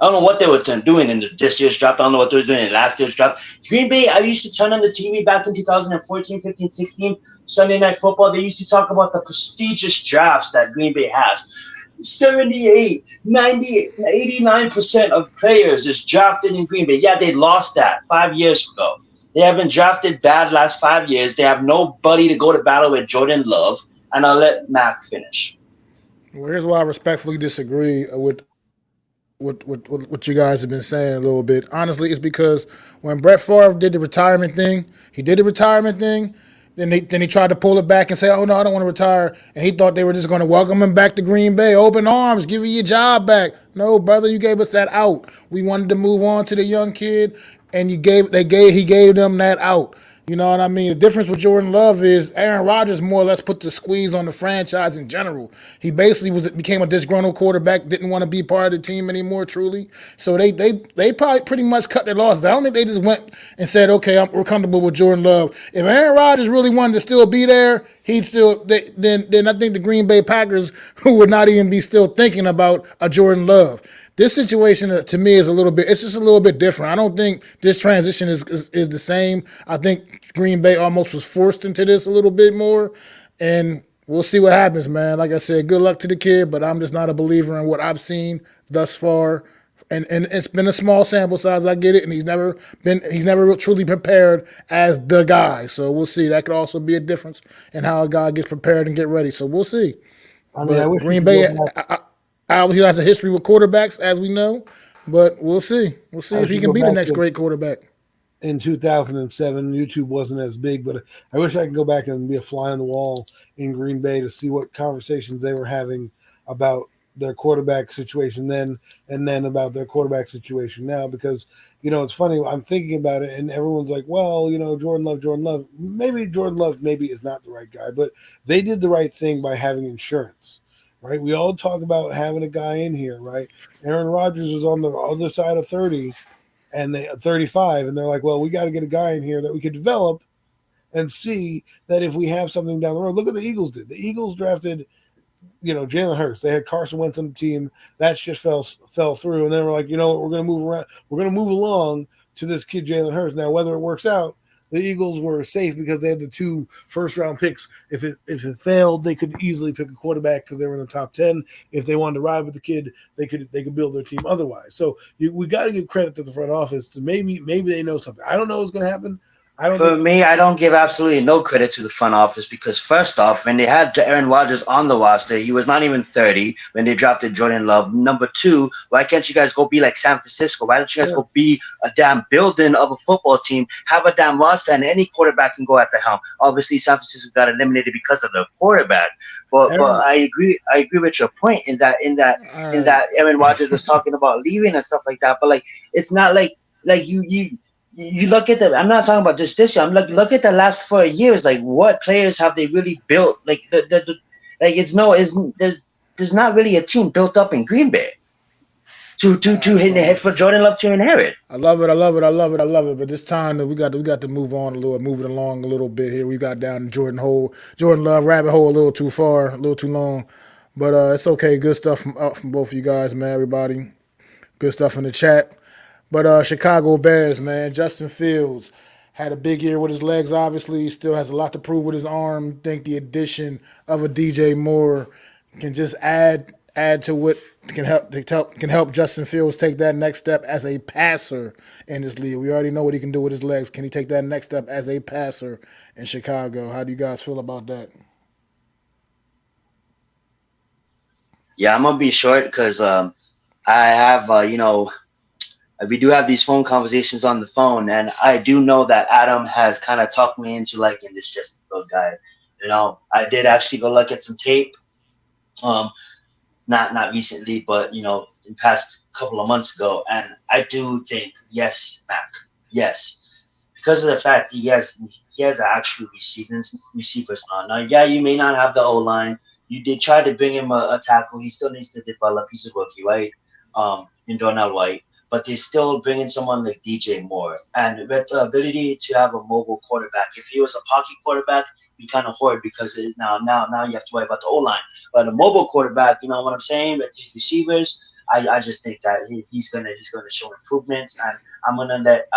I don't know what they were doing in this year's draft. I don't know what they were doing in last year's draft. Green Bay, I used to turn on the TV back in 2014, 15, 16, Sunday Night Football. They used to talk about the prestigious drafts that Green Bay has. 78, 90, 89% of players is drafted in Green Bay. Yeah, they lost that 5 years ago. They haven't drafted bad last 5 years. They have nobody to go to battle with Jordan Love. And I'll let Mac finish. Well, here's why I respectfully disagree with what you guys have been saying a little bit. Honestly, it's because when Brett Favre did the retirement thing, Then he tried to pull it back and say, "Oh no, I don't want to retire." And he thought they were just going to welcome him back to Green Bay, open arms, give you your job back. No, brother, you gave us that out. We wanted to move on to the young kid, and he gave them that out. You know what I mean? The difference with Jordan Love is Aaron Rodgers more or less put the squeeze on the franchise in general. He basically became a disgruntled quarterback, didn't want to be part of the team anymore, truly. So they probably pretty much cut their losses. I don't think they just went and said, okay, we're comfortable with Jordan Love. If Aaron Rodgers really wanted to still be there, he'd still then I think the Green Bay Packers who would not even be still thinking about a Jordan Love. This situation to me is it's just a little bit different. I don't think this transition is the same. I think Green Bay almost was forced into this a little bit more, and we'll see what happens, man. Like I said, good luck to the kid, but I'm just not a believer in what I've seen thus far. And it's been a small sample size. I get it, and he's never truly prepared as the guy. So we'll see. That could also be a difference in how a guy gets prepared and get ready. So we'll see. I mean, I But wish we Green could go Bay, back. obviously has a history with quarterbacks, as we know. But we'll see. We'll see I if wish he we can could be go the back next to great quarterback. in 2007. YouTube wasn't as big, but I wish I could go back and be a fly on the wall in Green Bay to see what conversations they were having about their quarterback situation then, and then about their quarterback situation now. Because it's funny. I'm thinking about it, and everyone's like, "Well, Jordan Love, Jordan Love. Maybe Jordan Love maybe is not the right guy, but they did the right thing by having insurance." Right, we all talk about having a guy in here, right? Aaron Rodgers was on the other side of 30, and they 35, and they're like, well, we got to get a guy in here that we could develop and see that if we have something down the road. Look what the Eagles did. The Eagles drafted, Jalen Hurts. They had Carson Wentz on the team. That shit fell through, and then we're like, you know what, we're going to move around. We're going to move along to this kid Jalen Hurts. Now, whether it works out, the Eagles were safe because they had the 2 first-round picks. If it failed, they could easily pick a quarterback because they were in the top 10. If they wanted to ride with the kid, they could build their team otherwise. So we got to give credit to the front office to maybe they know something. I don't know what's going to happen. For me, I don't give absolutely no credit to the front office because first off, when they had Aaron Rodgers on the roster, he was not even 30 when they drafted Jordan Love. Number 2, why can't you guys go be like San Francisco? Why don't you guys go be a damn building of a football team, have a damn roster, and any quarterback can go at the helm? Obviously, San Francisco got eliminated because of the quarterback. But I agree with your point in that Aaron Rodgers was talking about leaving and stuff like that. But like it's not like you look at I'm not talking about just this year. I'm look at the last 4 years. Like, what players have they really built? Like there's not really a team built up in Green Bay to hit the head for Jordan Love to inherit. I love it. But this time we got to move on move it along a little bit here. We got down Jordan Love rabbit hole a little too far, a little too long. But it's okay. Good stuff from both of you guys, man. Everybody, good stuff in the chat. But Chicago Bears, man, Justin Fields had a big year with his legs. Obviously, he still has a lot to prove with his arm. I think the addition of a DJ Moore can just add to what can help Justin Fields take that next step as a passer in this league. We already know what he can do with his legs. Can he take that next step as a passer in Chicago? How do you guys feel about that? Yeah, I'm gonna be short because I have we do have these phone conversations on the phone, and I do know that Adam has kind of talked me into liking this Justin Field guy. I did actually go look at some tape, not recently, but in past couple of months ago, and I do think yes, Mac, yes, because of the that he has actual receivers on. Now, yeah, you may not have the O line. You did try to bring him a tackle. He still needs to develop. He's a rookie, right? In Darnell White. But they still bring in someone like DJ Moore. And with the ability to have a mobile quarterback, if he was a pocket quarterback, he kind of hoard because now you have to worry about the O-line. But a mobile quarterback, you know what I'm saying, with these receivers, I just think that he's gonna show improvements, and I'm gonna let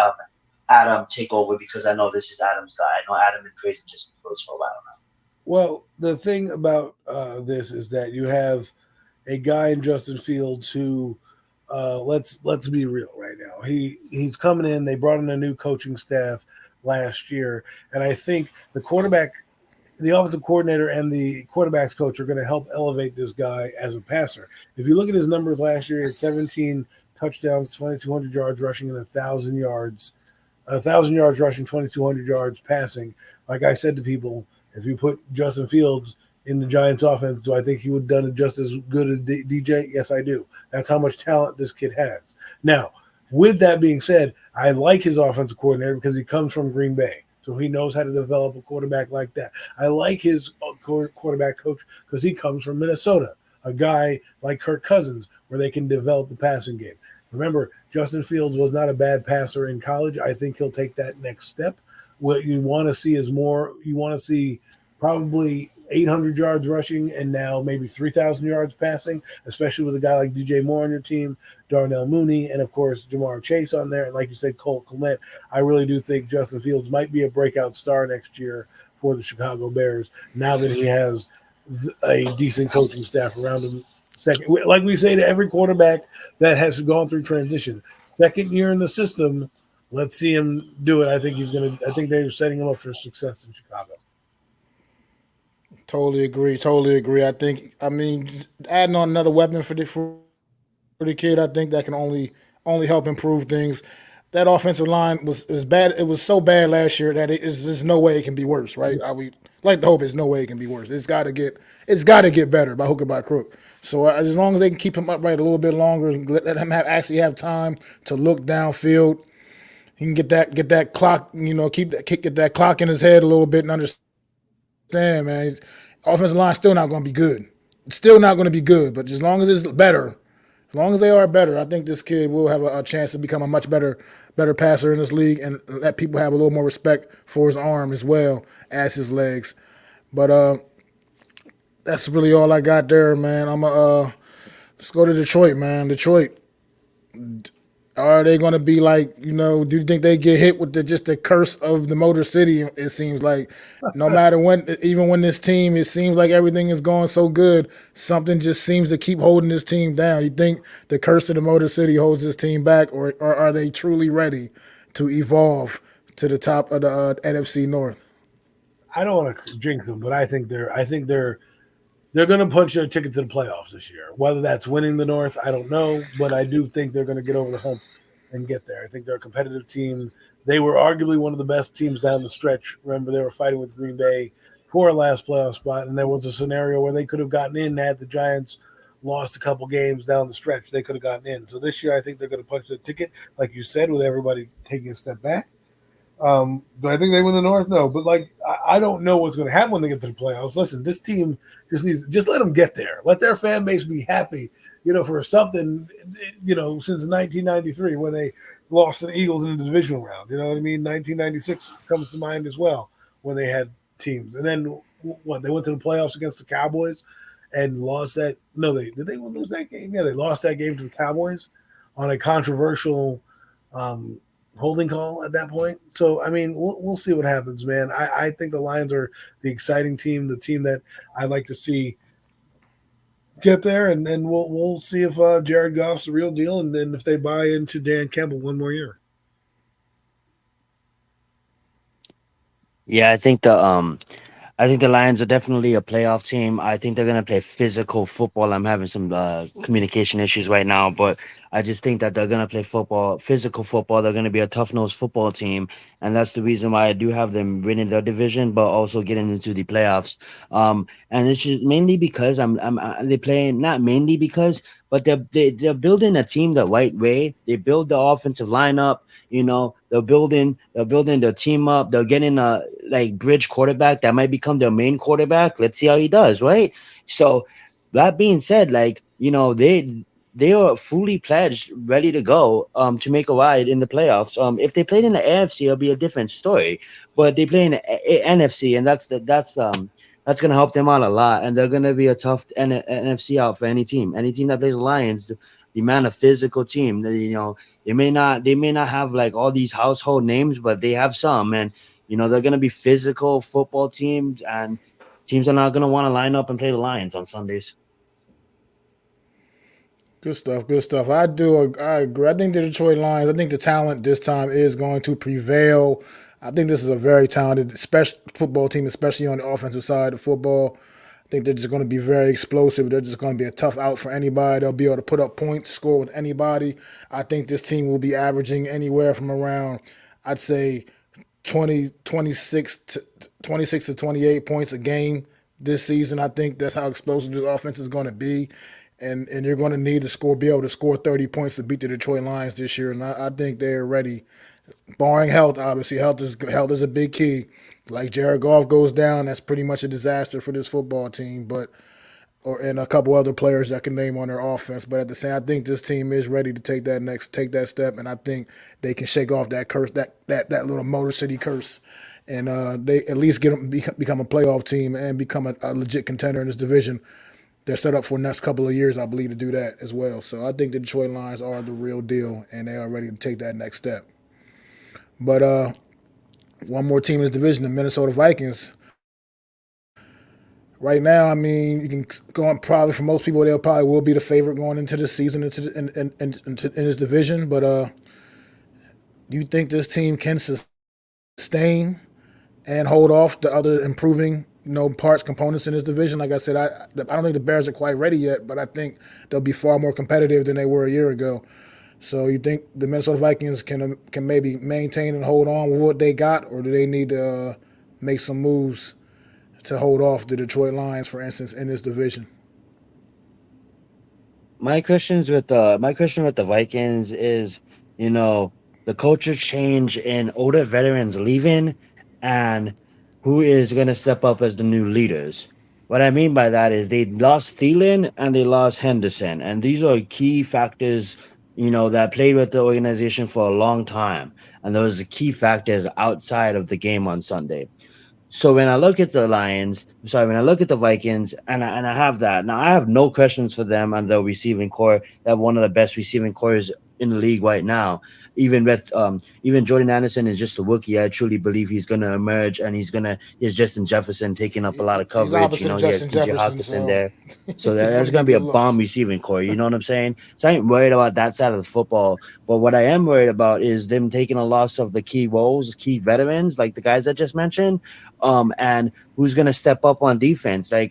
Adam take over because I know this is Adam's guy. I know Adam been praising Justin Fields for a while now. Well, the thing about this is that you have a guy in Justin Fields who, let's be real right now. He's coming in. They brought in a new coaching staff last year, and I think the offensive coordinator and the quarterbacks coach are going to help elevate this guy as a passer. If you look at his numbers last year, he had 17 touchdowns, 2,200 yards rushing, and 1,000 yards. 1,000 yards rushing, 2,200 yards passing. Like I said to people, if you put Justin Fields in the Giants offense, do I think he would have done it just as good as DJ? Yes, I do. That's how much talent this kid has. Now, with that being said, I like his offensive coordinator because he comes from Green Bay. So he knows how to develop a quarterback like that. I like his quarterback coach because he comes from Minnesota, a guy like Kirk Cousins, where they can develop the passing game. Remember, Justin Fields was not a bad passer in college. I think he'll take that next step. What you want to see is more. You want to see probably 800 yards rushing and now maybe 3,000 yards passing, especially with a guy like DJ Moore on your team, Darnell Mooney, and of course Jamar Chase on there. And like you said, Cole Kmet. I really do think Justin Fields might be a breakout star next year for the Chicago Bears now that he has a decent coaching staff around him. Second, like we say to every quarterback that has gone through transition, second year in the system, let's see him do it. I think he's going to. I think they're setting him up for success in Chicago. Totally agree. Totally agree. I mean, adding on another weapon for the kid, I think that can only help improve things. That offensive line was bad. It was so bad last year that there's no way it can be worse, right? I would like to hope there's no way it can be worse. It's got to get better by hook or by crook. So as long as they can keep him upright a little bit longer, and let him actually have time to look downfield, he can get that clock, get that clock in his head a little bit and understand, man. Offensive line still not going to be good. It's still not going to be good, but as long as it's better, as long as they are better, I think this kid will have a chance to become a much better passer in this league and let people have a little more respect for his arm as well as his legs. But that's really all I got there, man. Let's go to Detroit, man. Detroit. Are they going to be like, do you think they get hit with just the curse of the Motor City? It seems like no matter when, even when this team, it seems like everything is going so good, something just seems to keep holding this team down. You think the curse of the Motor City holds this team back, or are they truly ready to evolve to the top of the NFC North? I don't want to jinx them, but I think they're going to punch their ticket to the playoffs this year. Whether that's winning the North, I don't know, but I do think they're going to get over the hump and get there. I think they're a competitive team. They were arguably one of the best teams down the stretch. Remember, they were fighting with Green Bay for a last playoff spot, and there was a scenario where they could have gotten in had the Giants lost a couple games down the stretch. They could have gotten in. So this year, I think they're going to punch their ticket, like you said, with everybody taking a step back. Do I think they win the North? No, but I don't know what's going to happen when they get to the playoffs. Listen, this team just let them get there. Let their fan base be happy, for something, since 1993 when they lost to the Eagles in the divisional round. You know what I mean? 1996 comes to mind as well when they had teams, and then they went to the playoffs against the Cowboys and lost that. No, did they lose that game? Yeah, they lost that game to the Cowboys on a controversial. Holding call at that point. So, I mean, we'll see what happens, man. I think the Lions are the exciting team, the team that I'd like to see get there, and then we'll see if Jared Goff's the real deal, and then if they buy into Dan Campbell one more year. Yeah, I think the Lions are definitely a playoff team. I think they're going to play physical football. I'm having some communication issues right now, but I just think that they're going to play physical football. They're going to be a tough-nosed football team, and that's the reason why I do have them winning their division, but also getting into the playoffs. And it's just mainly because they playing not mainly because, but they're building a team the right way. They build the offensive lineup. They're building their team up. They're getting a bridge quarterback that might become their main quarterback. Let's see how he does, right? So that being said, they are fully pledged, ready to go to make a ride in the playoffs. If they played in the AFC, it'll be a different story. But they play in the NFC, and that's going to help them out a lot. And they're going to be a tough NFC out for any team. Any team that plays the Lions, the man, a physical team. They may not have all these household names, but they have some, and they're going to be physical football teams, and teams are not going to want to line up and play the Lions on Sundays. Good stuff. Good stuff. I agree. I think the Detroit Lions. I think the talent this time is going to prevail. I think this is a very talented, football team, especially on the offensive side of football. I think they're just going to be very explosive. They're just going to be a tough out for anybody. They'll be able to put up points, score with anybody. I think this team will be averaging anywhere from around, I'd say, 26 to 28 points a game this season. I think that's how explosive this offense is going to be. And you're going to need to be able to score 30 points to beat the Detroit Lions this year. And I think they're ready barring health. Obviously, health is a big key. Like Jared Goff goes down, that's pretty much a disaster for this football team. But or and a couple other players that can name on their offense. But at the same, I think this team is ready to take that step, and I think they can shake off that curse, that little Motor City curse, and they at least become a playoff team and become a legit contender in this division. They're set up for the next couple of years, I believe, to do that as well. So I think the Detroit Lions are the real deal, and they are ready to take that next step. But one more team in this division, the Minnesota Vikings. Right now, I mean, you can go on. Probably for most people, they'll probably will be the favorite going into the season in this division. But do you think this team can sustain and hold off the other improving parts components in this division? Like I said, I don't think the Bears are quite ready yet, but I think they'll be far more competitive than they were a year ago. So you think the Minnesota Vikings can maybe maintain and hold on with what they got, or do they need to make some moves to hold off the Detroit Lions, for instance, in this division? My question with the Vikings is, you know, the culture change and older veterans leaving, and who is going to step up as the new leaders. What I mean by that is they lost Thielen and they lost Henderson, and these are key factors, that played with the organization for a long time, and those are key factors outside of the game on Sunday. So when I look at the Lions, sorry, when I look at the Vikings, and I have that now, I have no questions for them and their receiving core. They have one of the best receiving cores in the league right now. Even Jordan Anderson is just a rookie. I truly believe he's gonna emerge, and he's Justin Jefferson taking up a lot of He's coverage. opposite of He has Justin TJ Jefferson, Hawkinson so there. So he's going that's to gonna get be a good bomb looks. receiving core. You know what I'm saying? So I ain't worried about that side of the football. But what I am worried about is them taking a loss of the key roles, key veterans, like the guys I just mentioned, and who's going to step up on defense. I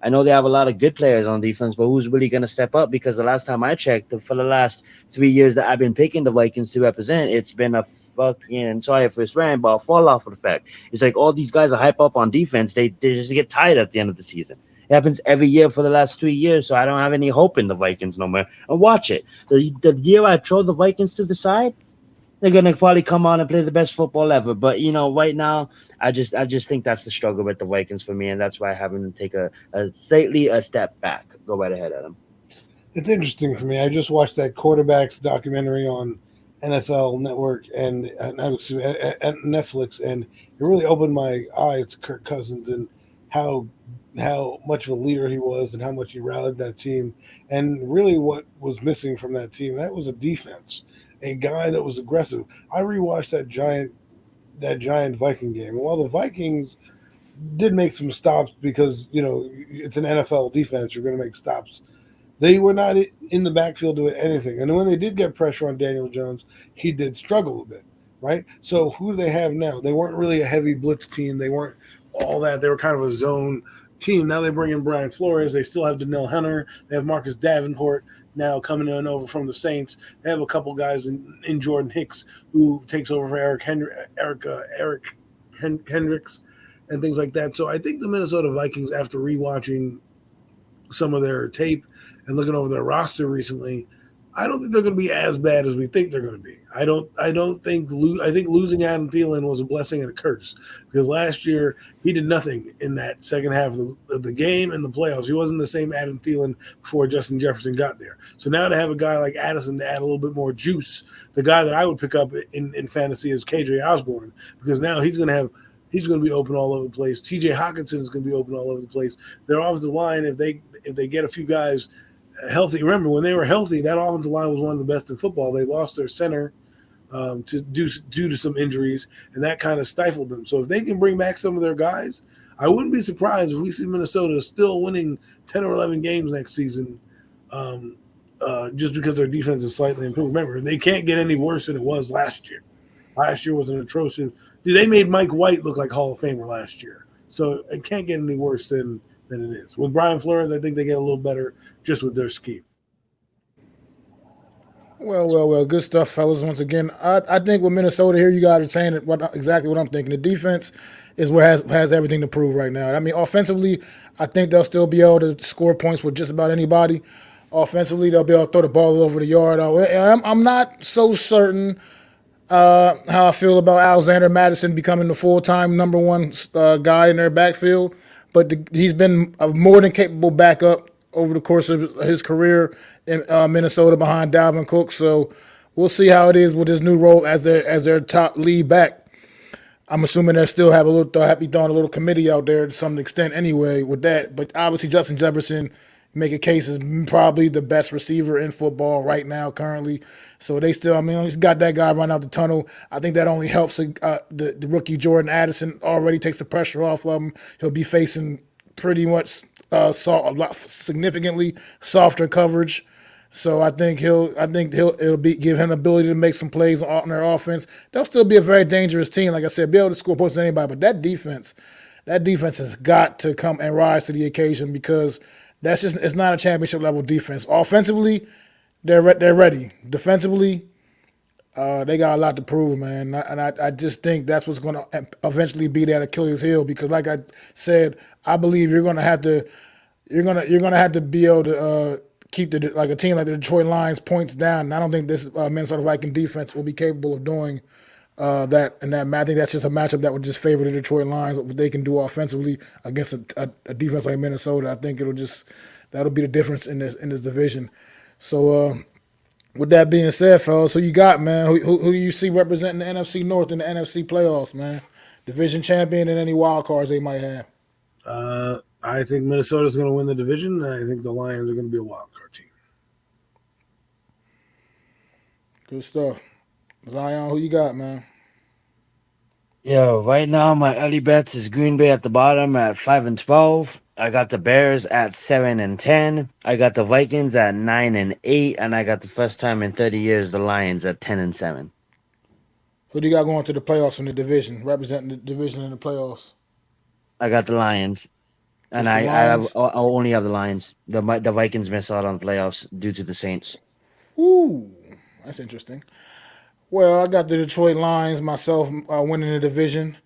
know they have a lot of good players on defense, but who's really going to step up? Because the last time I checked, for the last 3 years that I've been picking the Vikings to represent, it's been a fucking, sorry for swearing, but a fall off of the fact. It's like all these guys are hype up on defense. They just get tired at the end of the season. It happens every year for the last 3 years, so I don't have any hope in the Vikings no more. And watch it. The year I throw the Vikings to the side, they're gonna probably come on and play the best football ever. But right now, I just think that's the struggle with the Vikings for me, and that's why I have them take a slightly a step back. Go right ahead, Adam. It's interesting for me. I just watched that quarterbacks documentary on NFL Network and Netflix, and it really opened my eyes to Kirk Cousins and how much of a leader he was and how much he rallied that team. And really, what was missing from that team, that was a defense, a guy that was aggressive. I rewatched that giant Viking game, and while the Vikings did make some stops because it's an NFL defense, you're going to make stops. They were not in the backfield doing anything. And when they did get pressure on Daniel Jones, he did struggle a bit, right? So who do they have now? They weren't really a heavy blitz team. They weren't all that. They were kind of a zone team. Now they bring in Brian Flores. They still have Danielle Hunter. They have Marcus Davenport now coming in over from the Saints. They have a couple guys in Jordan Hicks who takes over for Eric Hendricks and things like that. So I think the Minnesota Vikings, after rewatching some of their tape and looking over their roster recently, I don't think they're going to be as bad as we think they're going to be. I think losing Adam Thielen was a blessing and a curse, because last year he did nothing in that second half of the game and the playoffs. He wasn't the same Adam Thielen before Justin Jefferson got there. So now to have a guy like Addison to add a little bit more juice, the guy that I would pick up in fantasy is KJ Osborne, because now he's going to be open all over the place. TJ Hawkinson is going to be open all over the place. Their offensive line, if they get a few guys healthy. Remember, when they were healthy, that offensive line was one of the best in football. They lost their center due to some injuries, and that kind of stifled them. So if they can bring back some of their guys, I wouldn't be surprised if we see Minnesota still winning 10 or 11 games next season, just because their defense is slightly improved. Remember, they can't get any worse than it was last year. Last year was an atrocious. They made Mike White look like Hall of Famer last year, so it can't get any worse than it is. With Brian Flores, I think they get a little better just with their scheme. Well. Good stuff, fellas. Once again, I think with Minnesota here, you guys are saying exactly what I'm thinking. The defense is what has everything to prove right now. I mean, offensively, I think they'll still be able to score points with just about anybody. Offensively, they'll be able to throw the ball over the yard. I'm not so certain How I feel about Alexander Madison becoming the full-time number one guy in their backfield, but he's been a more than capable backup over the course of his career in Minnesota behind Dalvin Cook. So we'll see how it is with his new role as their top lead back. I'm assuming they'll still have they'll be throwing a little committee out there to some extent anyway with that. But obviously Justin Jefferson, make a case, is probably the best receiver in football right now currently. So they still, I mean, he's got that guy run out the tunnel. I think that only helps the rookie Jordan Addison already takes the pressure off of him. He'll be facing pretty much a lot significantly softer coverage. So I think it'll give him the ability to make some plays on their offense. They'll still be a very dangerous team, like I said, be able to score points on anybody. But that defense has got to come and rise to the occasion because it's not a championship level defense. Offensively, they're ready. Defensively, they got a lot to prove, man. And I just think that's what's going to eventually be that Achilles heel because, like I said, I believe you're going to have to be able to keep a team like the Detroit Lions points down. And I don't think this Minnesota Viking defense will be capable of doing that. And I think that's just a matchup that would just favor the Detroit Lions. What they can do offensively against a defense like Minnesota, I think that'll be the difference in this division. So with that being said, fellas, who you got, man? Who do you see representing the NFC North in the NFC playoffs, man? Division champion and any wild cards they might have. I think Minnesota's going to win the division, and I think the Lions are going to be a wild card team. Good stuff. Zion, who you got, man? Yo, right now my early bets is Green Bay at the bottom at 5-12. I got the Bears at 7-10. I got the Vikings at 9-8, and I got the first time in 30 years the Lions at 10-7. Who do you got going to the playoffs in the division, representing the division in the playoffs? I got the Lions, and I only have the Lions. The Vikings miss out on playoffs due to the Saints. Ooh, that's interesting. Well, I got the Detroit Lions myself winning the division,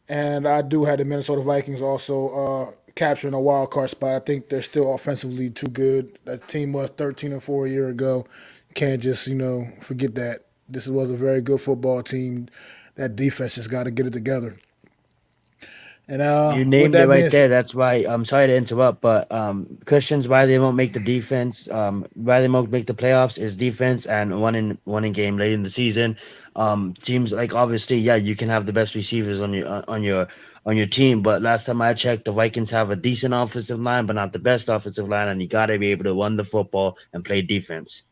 and I do have the Minnesota Vikings also capturing a wild card spot. I think they're still offensively too good. That team was 13-4 a year ago. Can't just forget that. This was a very good football team. That defense just got to get it together. And you named it right there. That's why I'm sorry to interrupt, but Christians, why they won't make the defense, why they won't make the playoffs is defense and one in game late in the season. Teams like obviously, yeah, you can have the best receivers on your team, but last time I checked, the Vikings have a decent offensive line, but not the best offensive line, and you got to be able to run the football and play defense.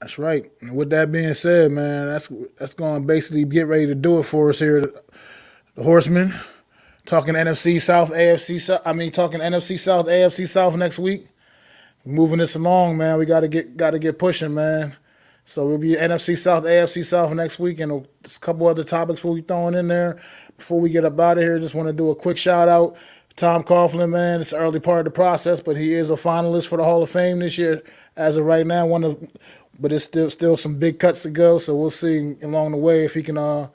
That's right. And with that being said, man, that's going to basically get ready to do it for us here. The Horsemen, talking NFC South, AFC South. Talking NFC South, AFC South next week. Moving this along, man. We gotta get pushing, man. So we'll be NFC South, AFC South next week, and a couple other topics we'll be throwing in there. Before we get up out of here, just want to do a quick shout out. Tom Coughlin, man. It's the early part of the process, but he is a finalist for the Hall of Fame this year. As of right now, but it's still some big cuts to go. So we'll see along the way if he can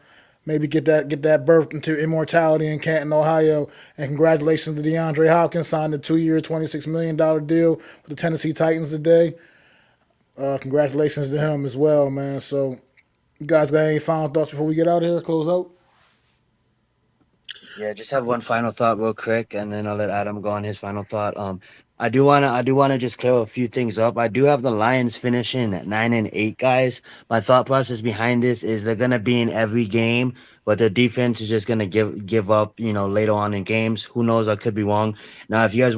maybe get that birth into immortality in Canton, Ohio. And congratulations to DeAndre Hopkins, signed a 2-year, $26 million deal with the Tennessee Titans today. Congratulations to him as well, man. So you guys got any final thoughts before we get out of here, close out? Yeah, just have one final thought real quick, and then I'll let Adam go on his final thought. I do wanna just clear a few things up. I do have the Lions finishing at 9-8, guys. My thought process behind this is they're gonna be in every game, but their defense is just gonna give up, later on in games. Who knows? I could be wrong. Now, if you guys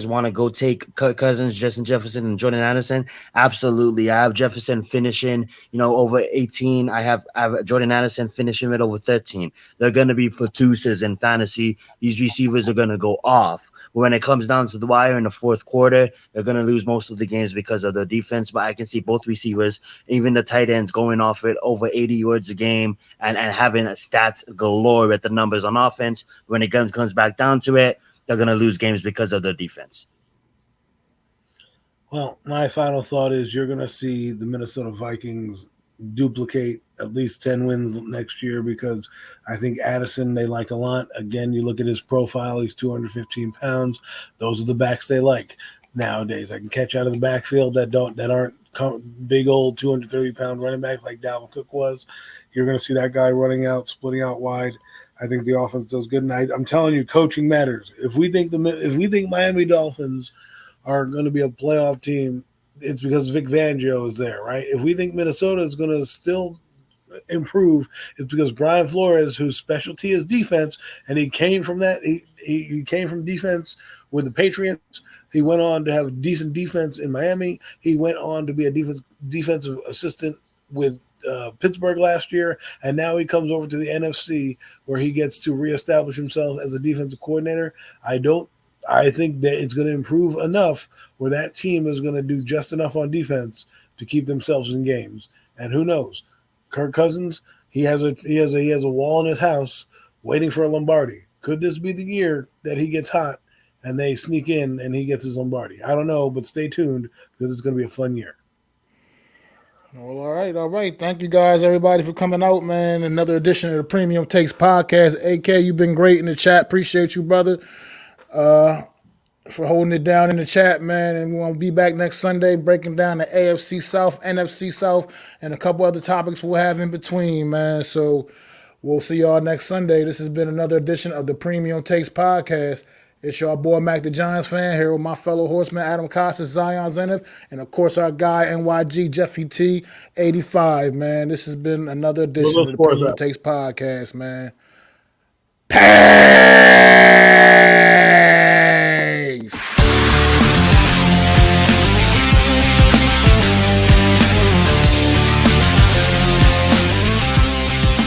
wanna go take Kirk Cousins, Justin Jefferson, and Jordan Addison, absolutely. I have Jefferson finishing, over 18. I have Jordan Addison finishing it over 13. They're gonna be producers in fantasy. These receivers are gonna go off. When it comes down to the wire in the fourth quarter, they're going to lose most of the games because of the defense. But I can see both receivers, even the tight ends, going off it over 80 yards a game and having stats galore at the numbers on offense. When it comes back down to it, they're going to lose games because of their defense. Well, my final thought is you're going to see the Minnesota Vikings duplicate at least 10 wins next year because I think Addison they like a lot. Again, you look at his profile, he's 215 pounds. Those are the backs they like nowadays. I can catch out of the backfield that aren't big old 230-pound running back like Dalvin Cook was. You're going to see that guy running out, splitting out wide. I think the offense does good. And I'm telling you, coaching matters. If we think Miami Dolphins are going to be a playoff team, it's because Vic Fangio is there, right? If we think Minnesota is going to still improve, it's because Brian Flores, whose specialty is defense, and he came from that. He came from defense with the Patriots. He went on to have decent defense in Miami. He went on to be a defensive assistant with Pittsburgh last year, and now he comes over to the NFC where he gets to reestablish himself as a defensive coordinator. I think that it's going to improve enough where that team is going to do just enough on defense to keep themselves in games. And who knows? Kirk Cousins, he has a wall in his house waiting for a Lombardi. Could this be the year that he gets hot and they sneak in and he gets his Lombardi? I don't know, but stay tuned because it's going to be a fun year. Well, all right. Thank you guys, everybody, for coming out, man. Another edition of the Premium Takes Podcast. AK, you've been great in the chat. Appreciate you, brother, for holding it down in the chat, man. And we want to be back next Sunday breaking down the AFC South, NFC South, and a couple other topics we'll have in between, man. So we'll see y'all next Sunday. This has been another edition of the Premium Takes Podcast. It's your boy MacDaGiantsFan here with my fellow horseman Adam Costas, Zion Zenith, and of course our guy NYG Jeffy T 85, man. This has been another edition of the Premium Takes Podcast, man. Pass!